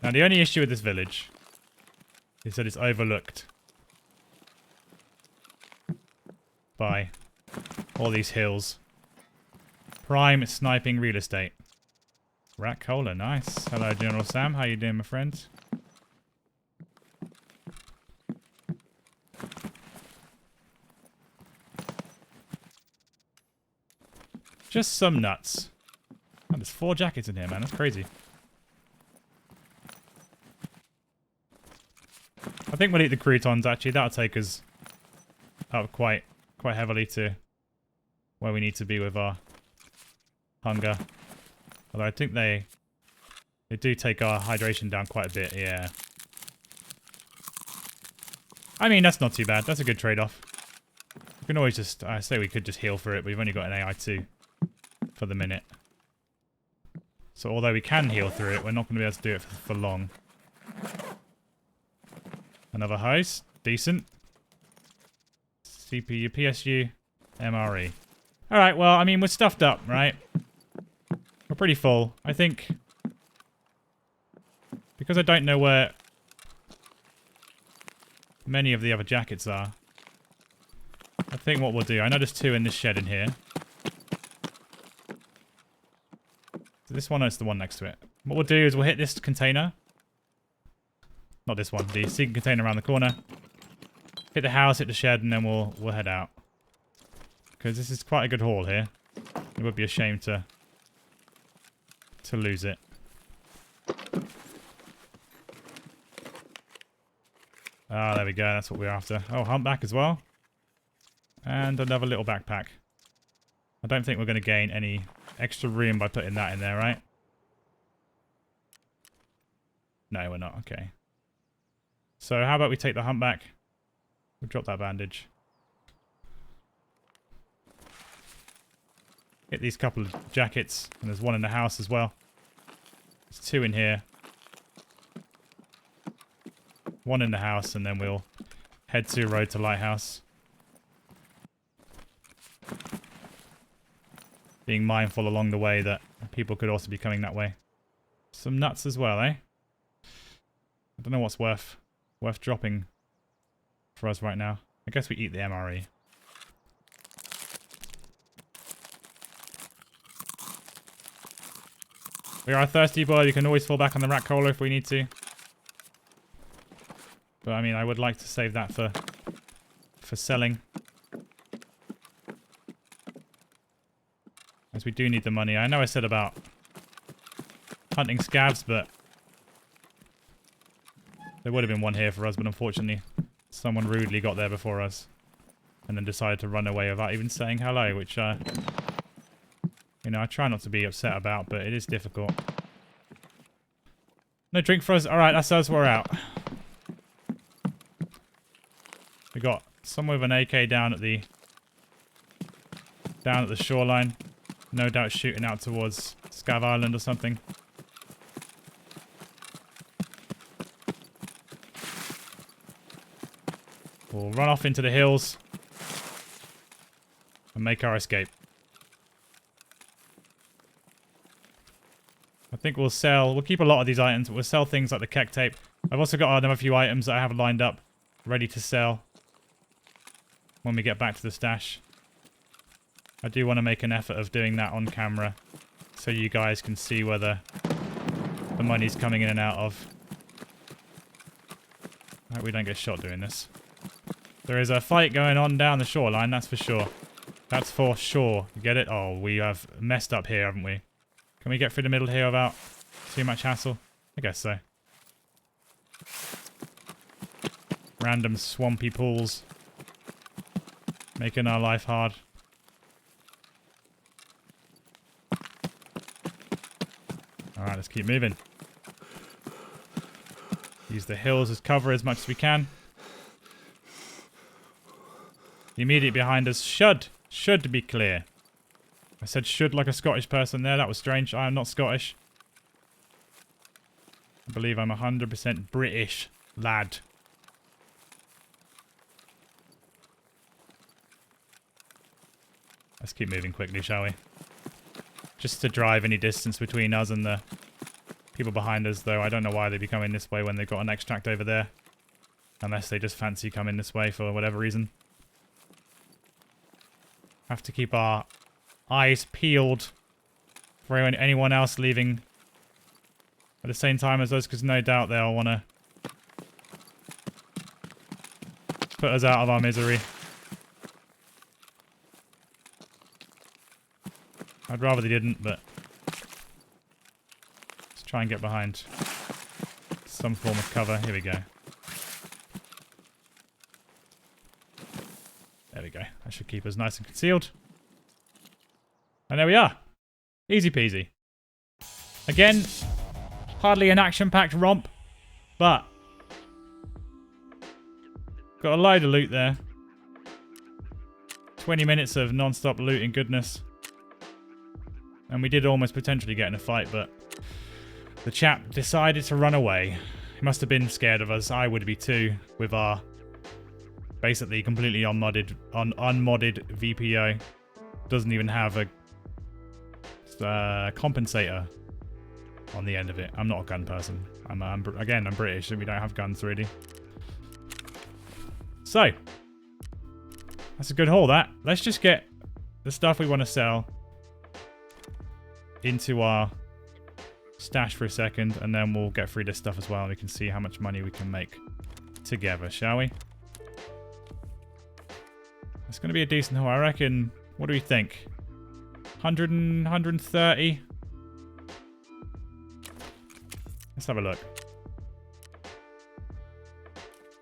Now the only issue with this village is that it's overlooked by all these hills. Prime sniping real estate. Rat Cola, nice. Hello, General Sam. How you doing, my friend? Just some nuts. Oh, there's 4 jackets in here, man. That's crazy. I think we'll eat the croutons, actually. That'll take us up quite heavily to where we need to be with our hunger. Although I think they do take our hydration down quite a bit, yeah. I mean, that's not too bad. That's a good trade-off. We can always just... I say we could just heal for it, but we've only got an AI2 for the minute. So although we can heal through it, we're not going to be able to do it for long. Another hose. Decent. CPU, PSU, MRE. Alright, well, I mean, we're stuffed up, right? We're pretty full. I think... because I don't know where many of the other jackets are, I think what we'll do... I know there's 2 in this shed in here. So this one is the one next to it. What we'll do is we'll hit this container. Not this one. The secret container around the corner. Hit the house, hit the shed, and then we'll head out. Because this is quite a good haul here. It would be a shame to lose it. Ah, there we go. That's what we're after. Oh, humpback as well. And another little backpack. I don't think we're going to gain any extra room by putting that in there, right? No, we're not. Okay. So how about we take the humpback? We'll drop that bandage. Hit these couple of jackets. And there's 1 in the house as well. There's 2 in here. 1 in the house, and then we'll head to Road to Lighthouse. Being mindful along the way that people could also be coming that way. Some nuts as well, eh? I don't know what's worth dropping for us right now. I guess we eat the MRE. We are a thirsty boy. We can always fall back on the rat cola if we need to. But I mean, I would like to save that for selling. Because we do need the money. I know I said about hunting scavs, but there would have been one here for us, but unfortunately someone rudely got there before us and then decided to run away without even saying hello, which, you know, I try not to be upset about, but it is difficult. No drink for us. Alright, that's us. We're out. We got someone with an AK down at the shoreline. No doubt shooting out towards Scav Island or something. We'll run off into the hills and make our escape. I think we'll keep a lot of these items. We'll sell things like the kek tape. I've also got another few items that I have lined up, ready to sell when we get back to the stash. I do want to make an effort of doing that on camera so you guys can see where the money's coming in and out of. I hope we don't get shot doing this. There is a fight going on down the shoreline, that's for sure. That's for sure. You get it? Oh, we have messed up here, haven't we? Can we get through the middle here without too much hassle? I guess so. Random swampy pools. Making our life hard. Alright, let's keep moving. Use the hills as cover as much as we can. The immediate behind us should be clear. I said should like a Scottish person there. That was strange. I am not Scottish. I believe I'm 100% British lad. Let's keep moving quickly, shall we? Just to drive any distance between us and the people behind us, though. I don't know why they'd be coming this way when they've got an extract over there. Unless they just fancy coming this way for whatever reason. Have to keep our eyes peeled for anyone else leaving at the same time as us, because no doubt they'll want to put us out of our misery. I'd rather they didn't, but let's try and get behind some form of cover. Here we go. There we go. That should keep us nice and concealed. And there we are. Easy peasy. Again, hardly an action-packed romp, but got a load of loot there. 20 minutes of non-stop looting goodness. And we did almost potentially get in a fight, but the chap decided to run away. He must have been scared of us. I would be too, with our basically completely unmodded VPO. Doesn't even have a compensator on the end of it. I'm not a gun person. I'm British, and we don't have guns really. So that's a good haul. That. Let's just get the stuff we want to sell into our stash for a second, and then we'll get through this stuff as well, and we can see how much money we can make together, shall we? It's going to be a decent haul, I reckon. What do we think? 130? Let's have a look.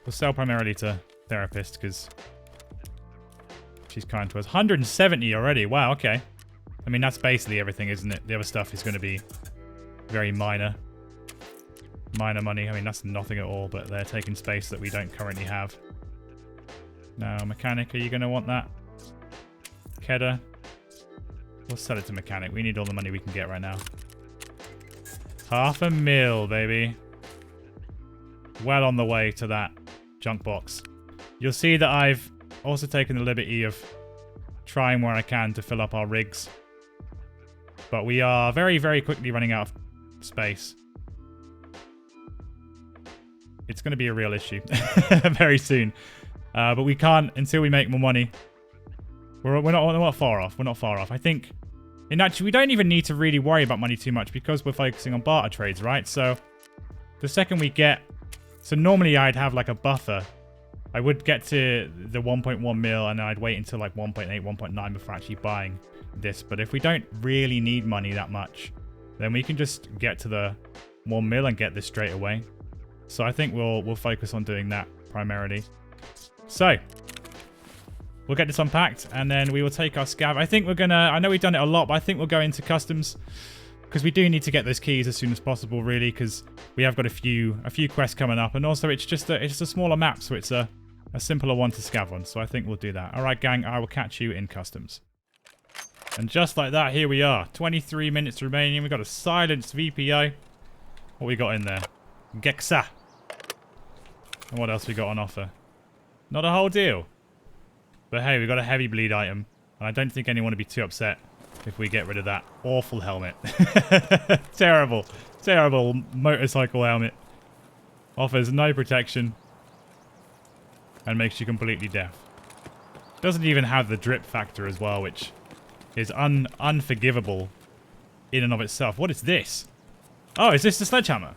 We'll sell primarily to Therapist, because she's kind to us. 170 already. Wow, okay. I mean, that's basically everything, isn't it? The other stuff is going to be very minor. Minor money. I mean, that's nothing at all, but they're taking space that we don't currently have. Now, Mechanic, are you going to want that? Kedda. We'll sell it to Mechanic. We need all the money we can get right now. 500,000, baby. Well on the way to that junk box. You'll see that I've also taken the liberty of trying where I can to fill up our rigs. But we are very, very quickly running out of space. It's going to be a real issue very soon. But we can't until we make more money. We're not far off. We're not far off. I think, in actually, we don't even need to really worry about money too much because we're focusing on barter trades, right? So the second we get... So normally I'd have like a buffer. I would get to the 1.1 mil and then I'd wait until like 1.8, 1.9 before actually buying. this, but if we don't really need money that much, then we can just get to the one mill and get this straight away. So I think we'll focus on doing that primarily. So we'll get this unpacked and then we will take our scav. I think we're gonna, I know we've done it a lot, but I think we'll go into customs because we do need to get those keys as soon as possible, really, because we have got a few quests coming up, and also it's just a smaller map, so it's a simpler one to scav on. So I think we'll do that. All right, gang, I will catch you in customs. And just like that, here we are. 23 minutes remaining. We've got a silenced VPO. What we got in there? Gexa. And what else we got on offer? Not a whole deal. But hey, we got a heavy bleed item. And I don't think anyone would be too upset if we get rid of that awful helmet. Terrible. Terrible motorcycle helmet. Offers no protection. And makes you completely deaf. Doesn't even have the drip factor as well, which is unforgivable in and of itself. What is this? Oh, is this the sledgehammer?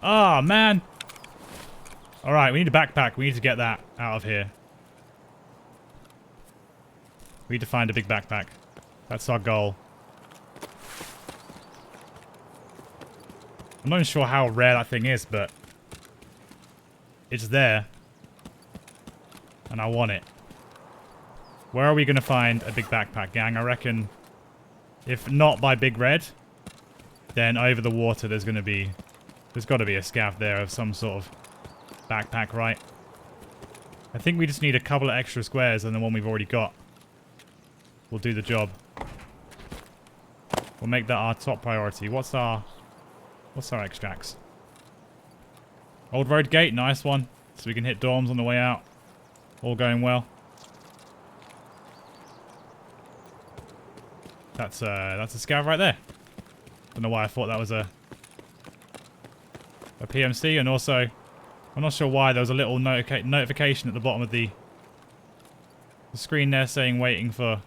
Oh, man. Alright, we need a backpack. We need to get that out of here. We need to find a big backpack. That's our goal. I'm not even sure how rare that thing is, but it's there. And I want it. Where are we going to find a big backpack, gang? I reckon if not by Big Red, then over the water there's got to be a scav there of some sort of backpack, right? I think we just need a couple of extra squares than the one we've already got. We'll do the job. We'll make that our top priority. What's our extracts? Old Road Gate, nice one. So we can hit dorms on the way out. All going well. That's a scav right there. Don't know why I thought that was a PMC, and also I'm not sure why there was a little notification at the bottom of the screen there saying waiting for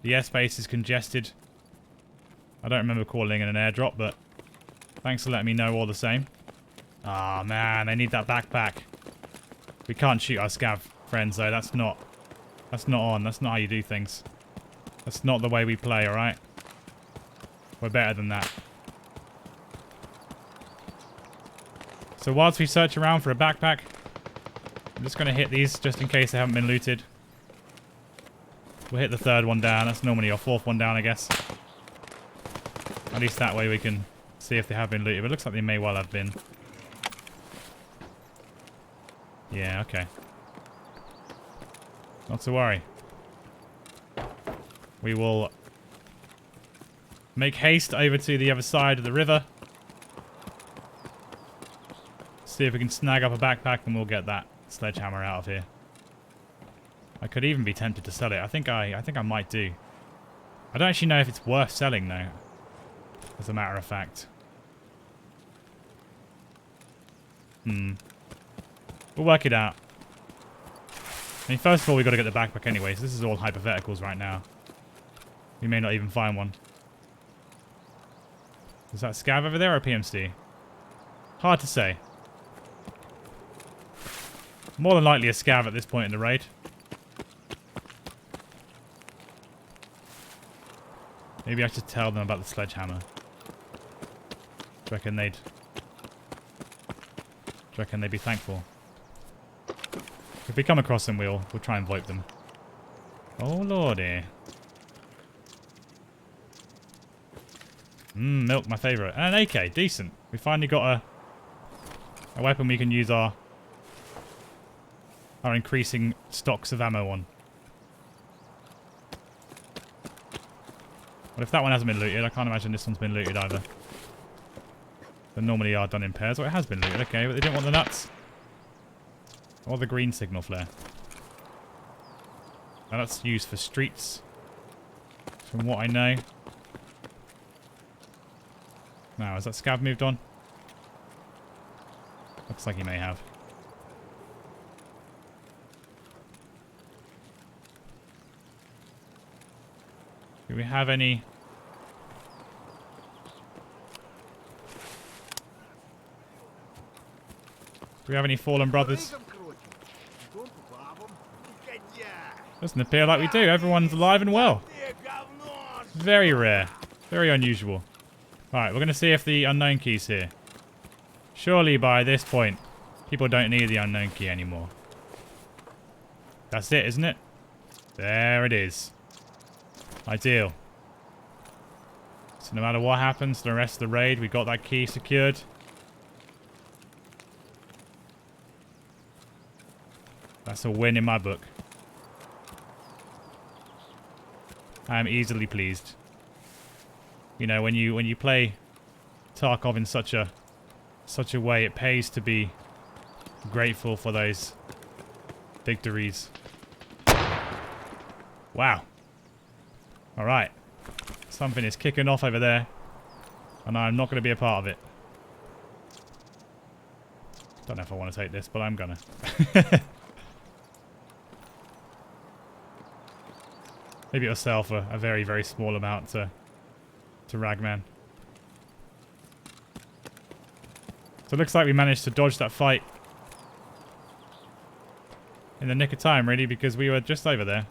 the airspace is congested. I don't remember calling it an airdrop, but thanks for letting me know all the same. Ah, man, I need that backpack. We can't shoot our scav friends though. That's not on. That's not how you do things. That's not the way we play, alright? We're better than that. So whilst we search around for a backpack, I'm just going to hit these just in case they haven't been looted. We'll hit the third one down. That's normally our fourth one down, I guess. At least that way we can see if they have been looted. But it looks like they may well have been. Yeah, okay. Not to worry. We will make haste over to the other side of the river. See if we can snag up a backpack and we'll get that sledgehammer out of here. I could even be tempted to sell it. I think I might do. I don't actually know if it's worth selling though. As a matter of fact. We'll work it out. I mean, first of all, we've got to get the backpack anyway, so this is all hypotheticals right now. We may not even find one. Is that scav over there or a PMC? Hard to say. More than likely a scav at this point in the raid. Maybe I should tell them about the sledgehammer. Do you reckon they'd be thankful? If we come across them, we'll try and vote them. Oh lordy. Milk, my favourite. And an AK, decent. We finally got a weapon we can use our increasing stocks of ammo on. But if that one hasn't been looted, I can't imagine this one's been looted either. They normally are done in pairs. Oh, it has been looted, okay, but they didn't want the nuts. Or the green signal flare. Now that's used for streets, from what I know. Now, has that scav moved on? Looks like he may have. Do we have any... Do we have any fallen brothers? Doesn't appear like we do. Everyone's alive and well. Very rare. Very unusual. Alright, we're going to see if the unknown key's here. Surely by this point, people don't need the unknown key anymore. That's it, isn't it? There it is. Ideal. So no matter what happens to the rest of the raid, we got that key secured. That's a win in my book. I am easily pleased. You know, when you play Tarkov in such a way, it pays to be grateful for those victories. Wow. Alright. Something is kicking off over there. And I'm not going to be a part of it. Don't know if I want to take this, but I'm gonna. Maybe it'll sell for a very, very small amount to Ragman. So it looks like we managed to dodge that fight in the nick of time, really, because we were just over there.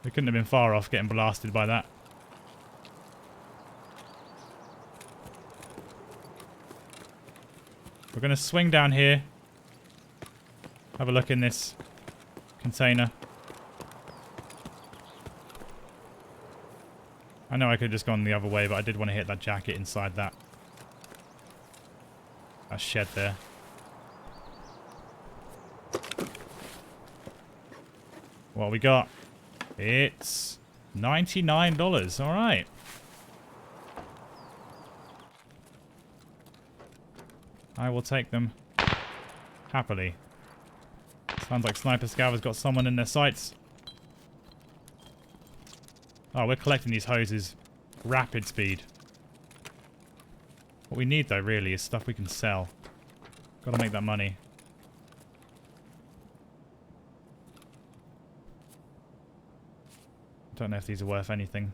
We couldn't have been far off getting blasted by that. We're going to swing down here. Have a look in this container. I know I could have just gone the other way, but I did want to hit that jacket inside that shed there. What we got? It's $99. All right. I will take them happily. Sounds like Sniper Scav has got someone in their sights. Oh, we're collecting these hoses rapid speed. What we need, though, really, is stuff we can sell. Gotta make that money. Don't know if these are worth anything.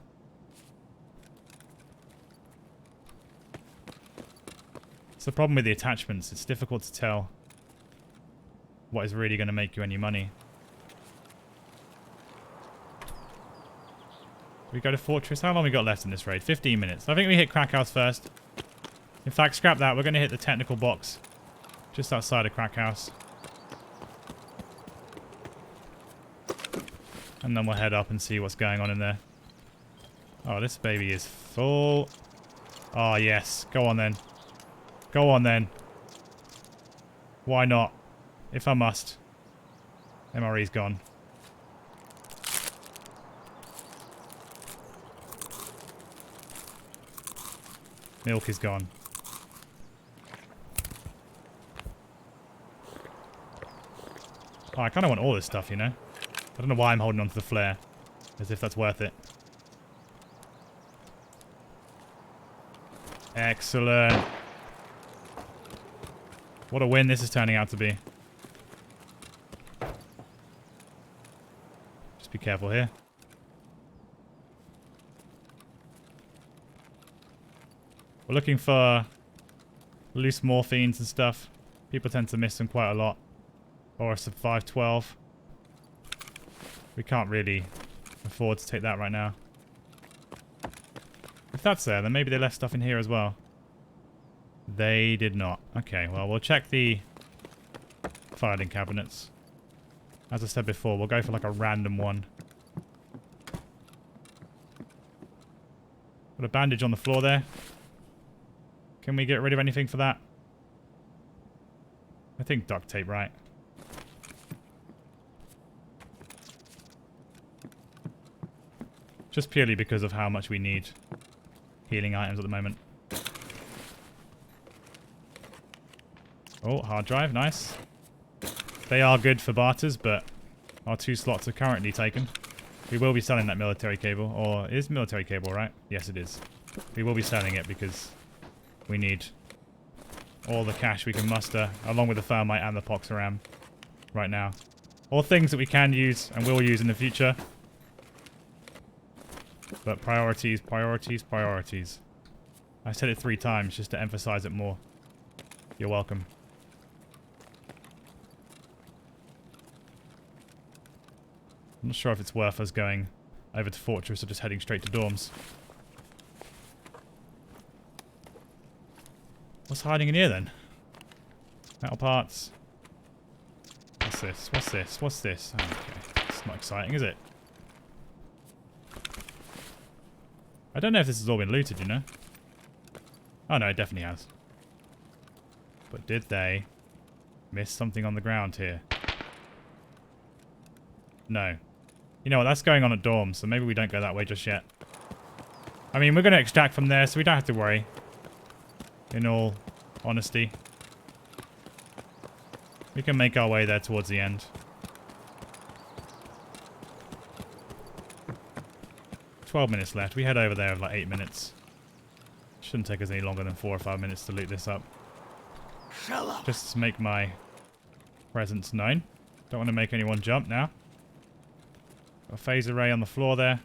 It's the problem with the attachments. It's difficult to tell what is really going to make you any money. We go to Fortress. How long we got left in this raid? 15 minutes. I think we hit Crack House first. In fact, scrap that. We're going to hit the technical box just outside of Crack House. And then we'll head up and see what's going on in there. Oh, this baby is full. Oh, yes. Go on then. Go on then. Why not? If I must. MRE's gone. Milk is gone. Oh, I kind of want all this stuff, you know? I don't know why I'm holding on to the flare. As if that's worth it. Excellent. What a win this is turning out to be. Just be careful here. We're looking for loose morphines and stuff. People tend to miss them quite a lot. Or a sub 512. We can't really afford to take that right now. If that's there, then maybe they left stuff in here as well. They did not. Okay, well, we'll check the filing cabinets. As I said before, we'll go for like a random one. Got a bandage on the floor there. Can we get rid of anything for that? I think duct tape, right? Just purely because of how much we need healing items at the moment. Oh, hard drive, nice. They are good for barters, but our 2 slots are currently taken. We will be selling that military cable, or it is military cable, right? Yes, it is. We will be selling it because we need all the cash we can muster, along with the thermite and the poxoram right now. All things that we can use and will use in the future. But priorities, priorities, priorities. I said it 3 times just to emphasize it more. You're welcome. not sure if it's worth us going over to Fortress or just heading straight to dorms. What's hiding in here then? Metal parts. What's this? What's this? What's this? Oh, okay. It's not exciting, is it? I don't know if this has all been looted, you know? Oh no, it definitely has. But did they miss something on the ground here? No. You know what, that's going on at dorms, so maybe we don't go that way just yet. I mean, we're going to extract from there, so we don't have to worry. In all honesty. We can make our way there towards the end. 12 minutes left. We head over there in like 8 minutes. Shouldn't take us any longer than 4 or 5 minutes to loot this up. Just to make my presence known. Don't want to make anyone jump now. Got a phase array on the floor there.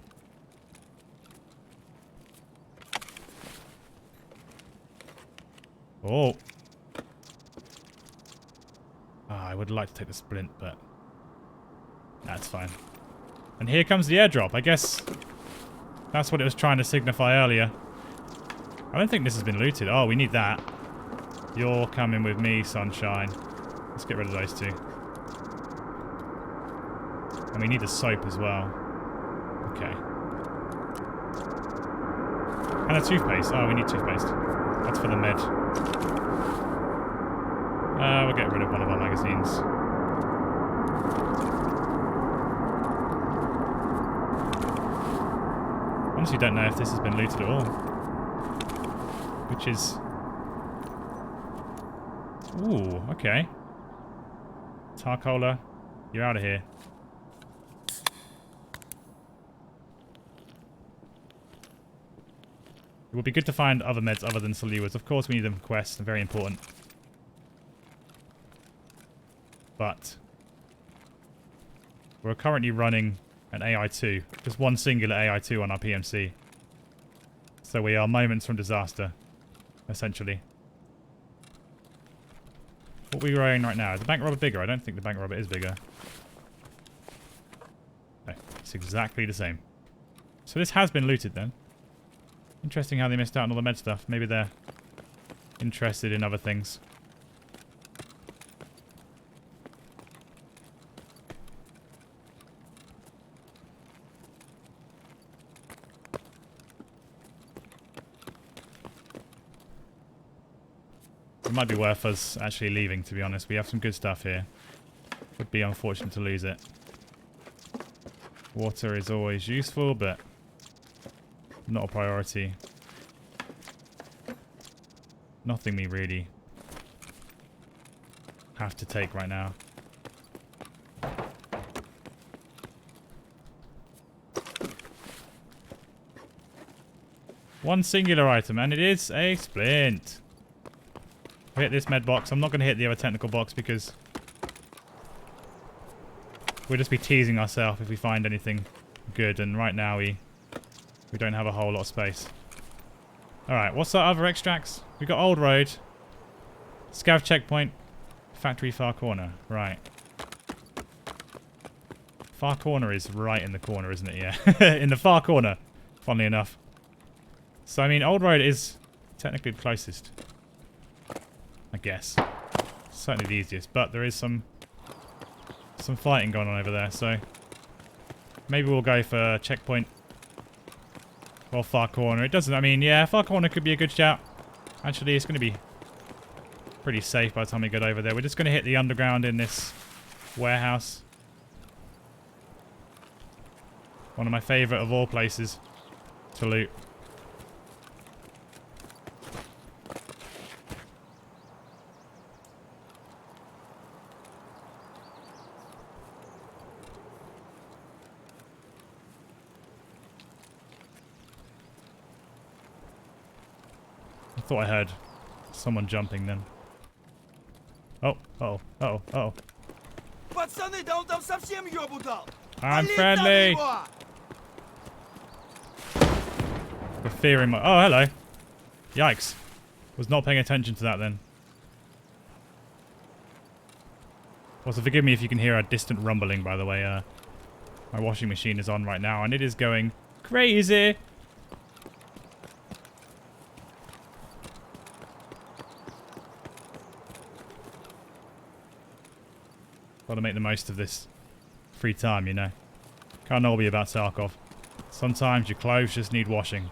Oh. I would like to take the splint, but that's fine. And here comes the airdrop. I guess that's what it was trying to signify earlier. I don't think this has been looted. Oh, we need that. You're coming with me, sunshine. Let's get rid of those two. And we need the soap as well. Okay. And a toothpaste. Oh, we need toothpaste. That's for the med. We'll get rid of one of our magazines. Honestly, don't know if this has been looted at all. Which is... Ooh, okay. Tarkola, you're out of here. It would be good to find other meds other than Saliwas. Of course, we need them for quests. They're very important. But we're currently running an AI2. Just one singular AI2 on our PMC. So we are moments from disaster, essentially. What are we wearing right now? Is the bank robber bigger? I don't think the bank robber is bigger. No, it's exactly the same. So this has been looted then. Interesting how they missed out on all the med stuff. Maybe they're interested in other things. It might be worth us actually leaving, to be honest. We have some good stuff here. Would be unfortunate to lose it. Water is always useful, but not a priority. Nothing we really have to take right now. One singular item, and it is a splint. We hit this med box. I'm not going to hit the other technical box because we'll just be teasing ourselves if we find anything good, and right now we don't have a whole lot of space. Alright, what's our other extracts? We got Old Road, Scav Checkpoint, Factory Far Corner. Right. Far Corner is right in the corner, isn't it? Yeah. In the far corner, funnily enough. So, I mean, Old Road is technically the closest. I guess. Certainly the easiest, but there is some fighting going on over there, so maybe we'll go for Checkpoint. Or Far Corner. It doesn't, I mean, yeah, Far Corner could be a good shout. Actually, it's going to be pretty safe by the time we get over there. We're just going to hit the underground in this warehouse. One of my favourite of all places to loot. I thought I heard someone jumping then. Oh, uh-oh, uh-oh, uh-oh. I'm friendly! The fear in my... Oh, hello. Yikes. Was not paying attention to that then. Also, forgive me if you can hear a distant rumbling, by the way. My washing machine is on right now, and it is going crazy. Got to make the most of this free time, you know. Can't all be about Tarkov. Sometimes your clothes just need washing.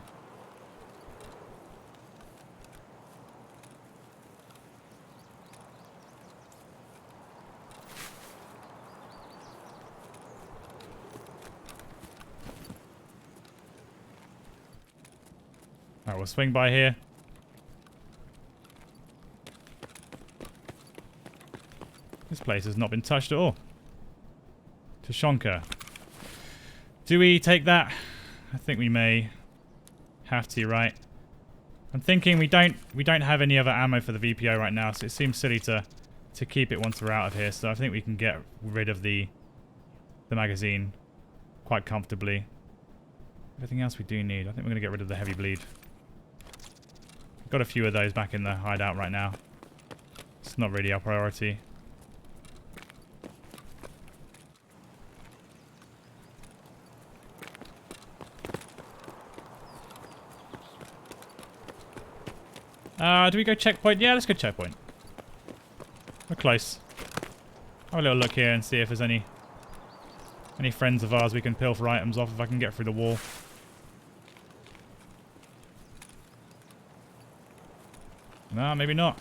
Alright, we'll swing by here. This place has not been touched at all. Tushonka. Do we take that? I think we may have to, right? I'm thinking we don't have any other ammo for the VPO right now, so it seems silly to keep it once we're out of here. So I think we can get rid of the magazine quite comfortably. Everything else we do need. I think we're going to get rid of the heavy bleed. Got a few of those back in the hideout right now. It's not really our priority. Do we go checkpoint? Yeah, let's go checkpoint. We're close. Have a little look here and see if there's any friends of ours we can pilfer items off if I can get through the wall. No, maybe not.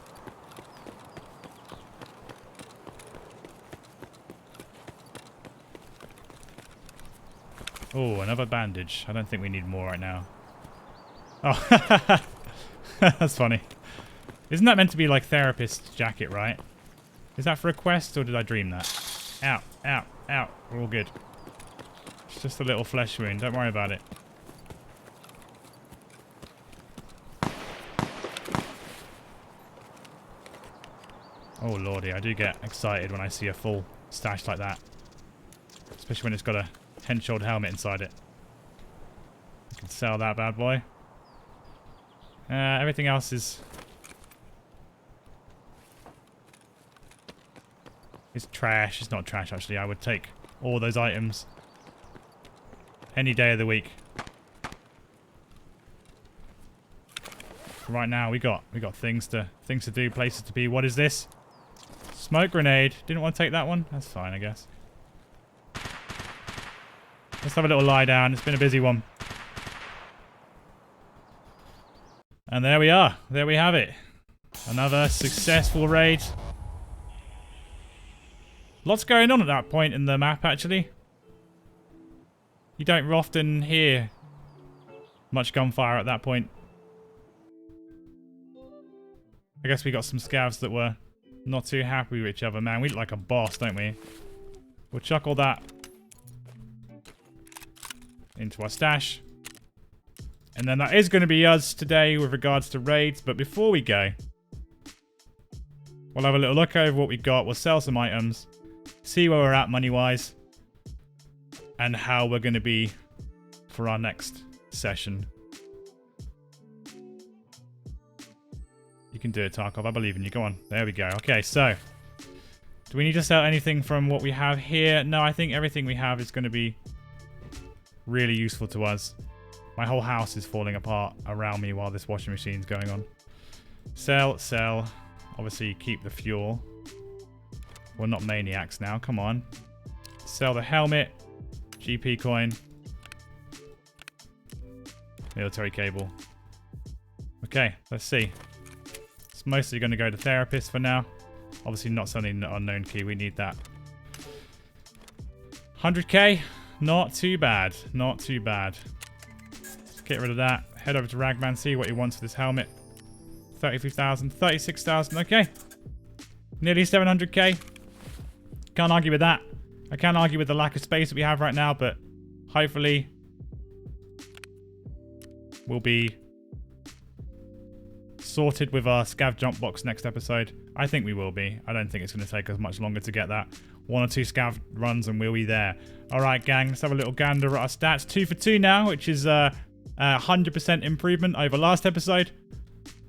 Oh, another bandage. I don't think we need more right now. Oh, that's funny. Isn't that meant to be like therapist's jacket, right? Is that for a quest or did I dream that? Ow, ow, ow. We're all good. It's just a little flesh wound. Don't worry about it. Oh lordy, I do get excited when I see a full stash like that. Especially when it's got a 10-shot helmet inside it. I can sell that bad boy. Everything else is trash. It's not trash actually. I would take all those items any day of the week. Right now we got things to do, places to be. What is this? Smoke grenade. Didn't want to take that one. That's fine, I guess. Let's have a little lie down. It's been a busy one. And there we are. There we have it. Another successful raid. Lots going on at that point in the map, actually. You don't often hear much gunfire at that point. I guess we got some scavs that were not too happy with each other. Man, we look like a boss, don't we? We'll chuck all that into our stash. And then that is going to be us today with regards to raids. But before we go, we'll have a little look over what we got. We'll sell some items. See where we're at money-wise. And how we're going to be for our next session. You can do it, Tarkov. I believe in you. Go on. There we go. Okay, so. Do we need to sell anything from what we have here? No, I think everything we have is going to be really useful to us. My whole house is falling apart around me while this washing machine's going on. Sell, sell. Obviously, keep the fuel. We're not maniacs now. Come on. Sell the helmet. GP coin. Military cable. Okay, let's see. It's mostly going to go to therapist for now. Obviously not selling the unknown key. We need that. 100k. Not too bad. Not too bad. Let's get rid of that. Head over to Ragman. See what he wants for this helmet. 33,000. 36,000. Okay. Nearly 700k. Can't argue with that. I can't argue with the lack of space that we have right now, but hopefully we'll be sorted with our scav jump box next episode. I think we will be. I don't think it's going to take us much longer to get that. 1 or 2 scav runs and we'll be there. Alright gang, let's have a little gander at our stats. 2 for 2 now, which is 100% improvement over last episode.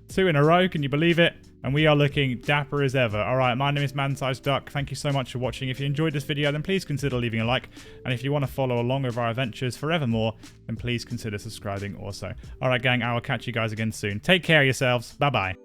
2 in a row, can you believe it? and we are looking dapper as ever. All right, my name is ManSizedDuck. Thank you so much for watching. If you enjoyed this video, then please consider leaving a like. And if you want to follow along with our adventures forevermore, then please consider subscribing also. All right, gang, I will catch you guys again soon. Take care of yourselves. Bye-bye.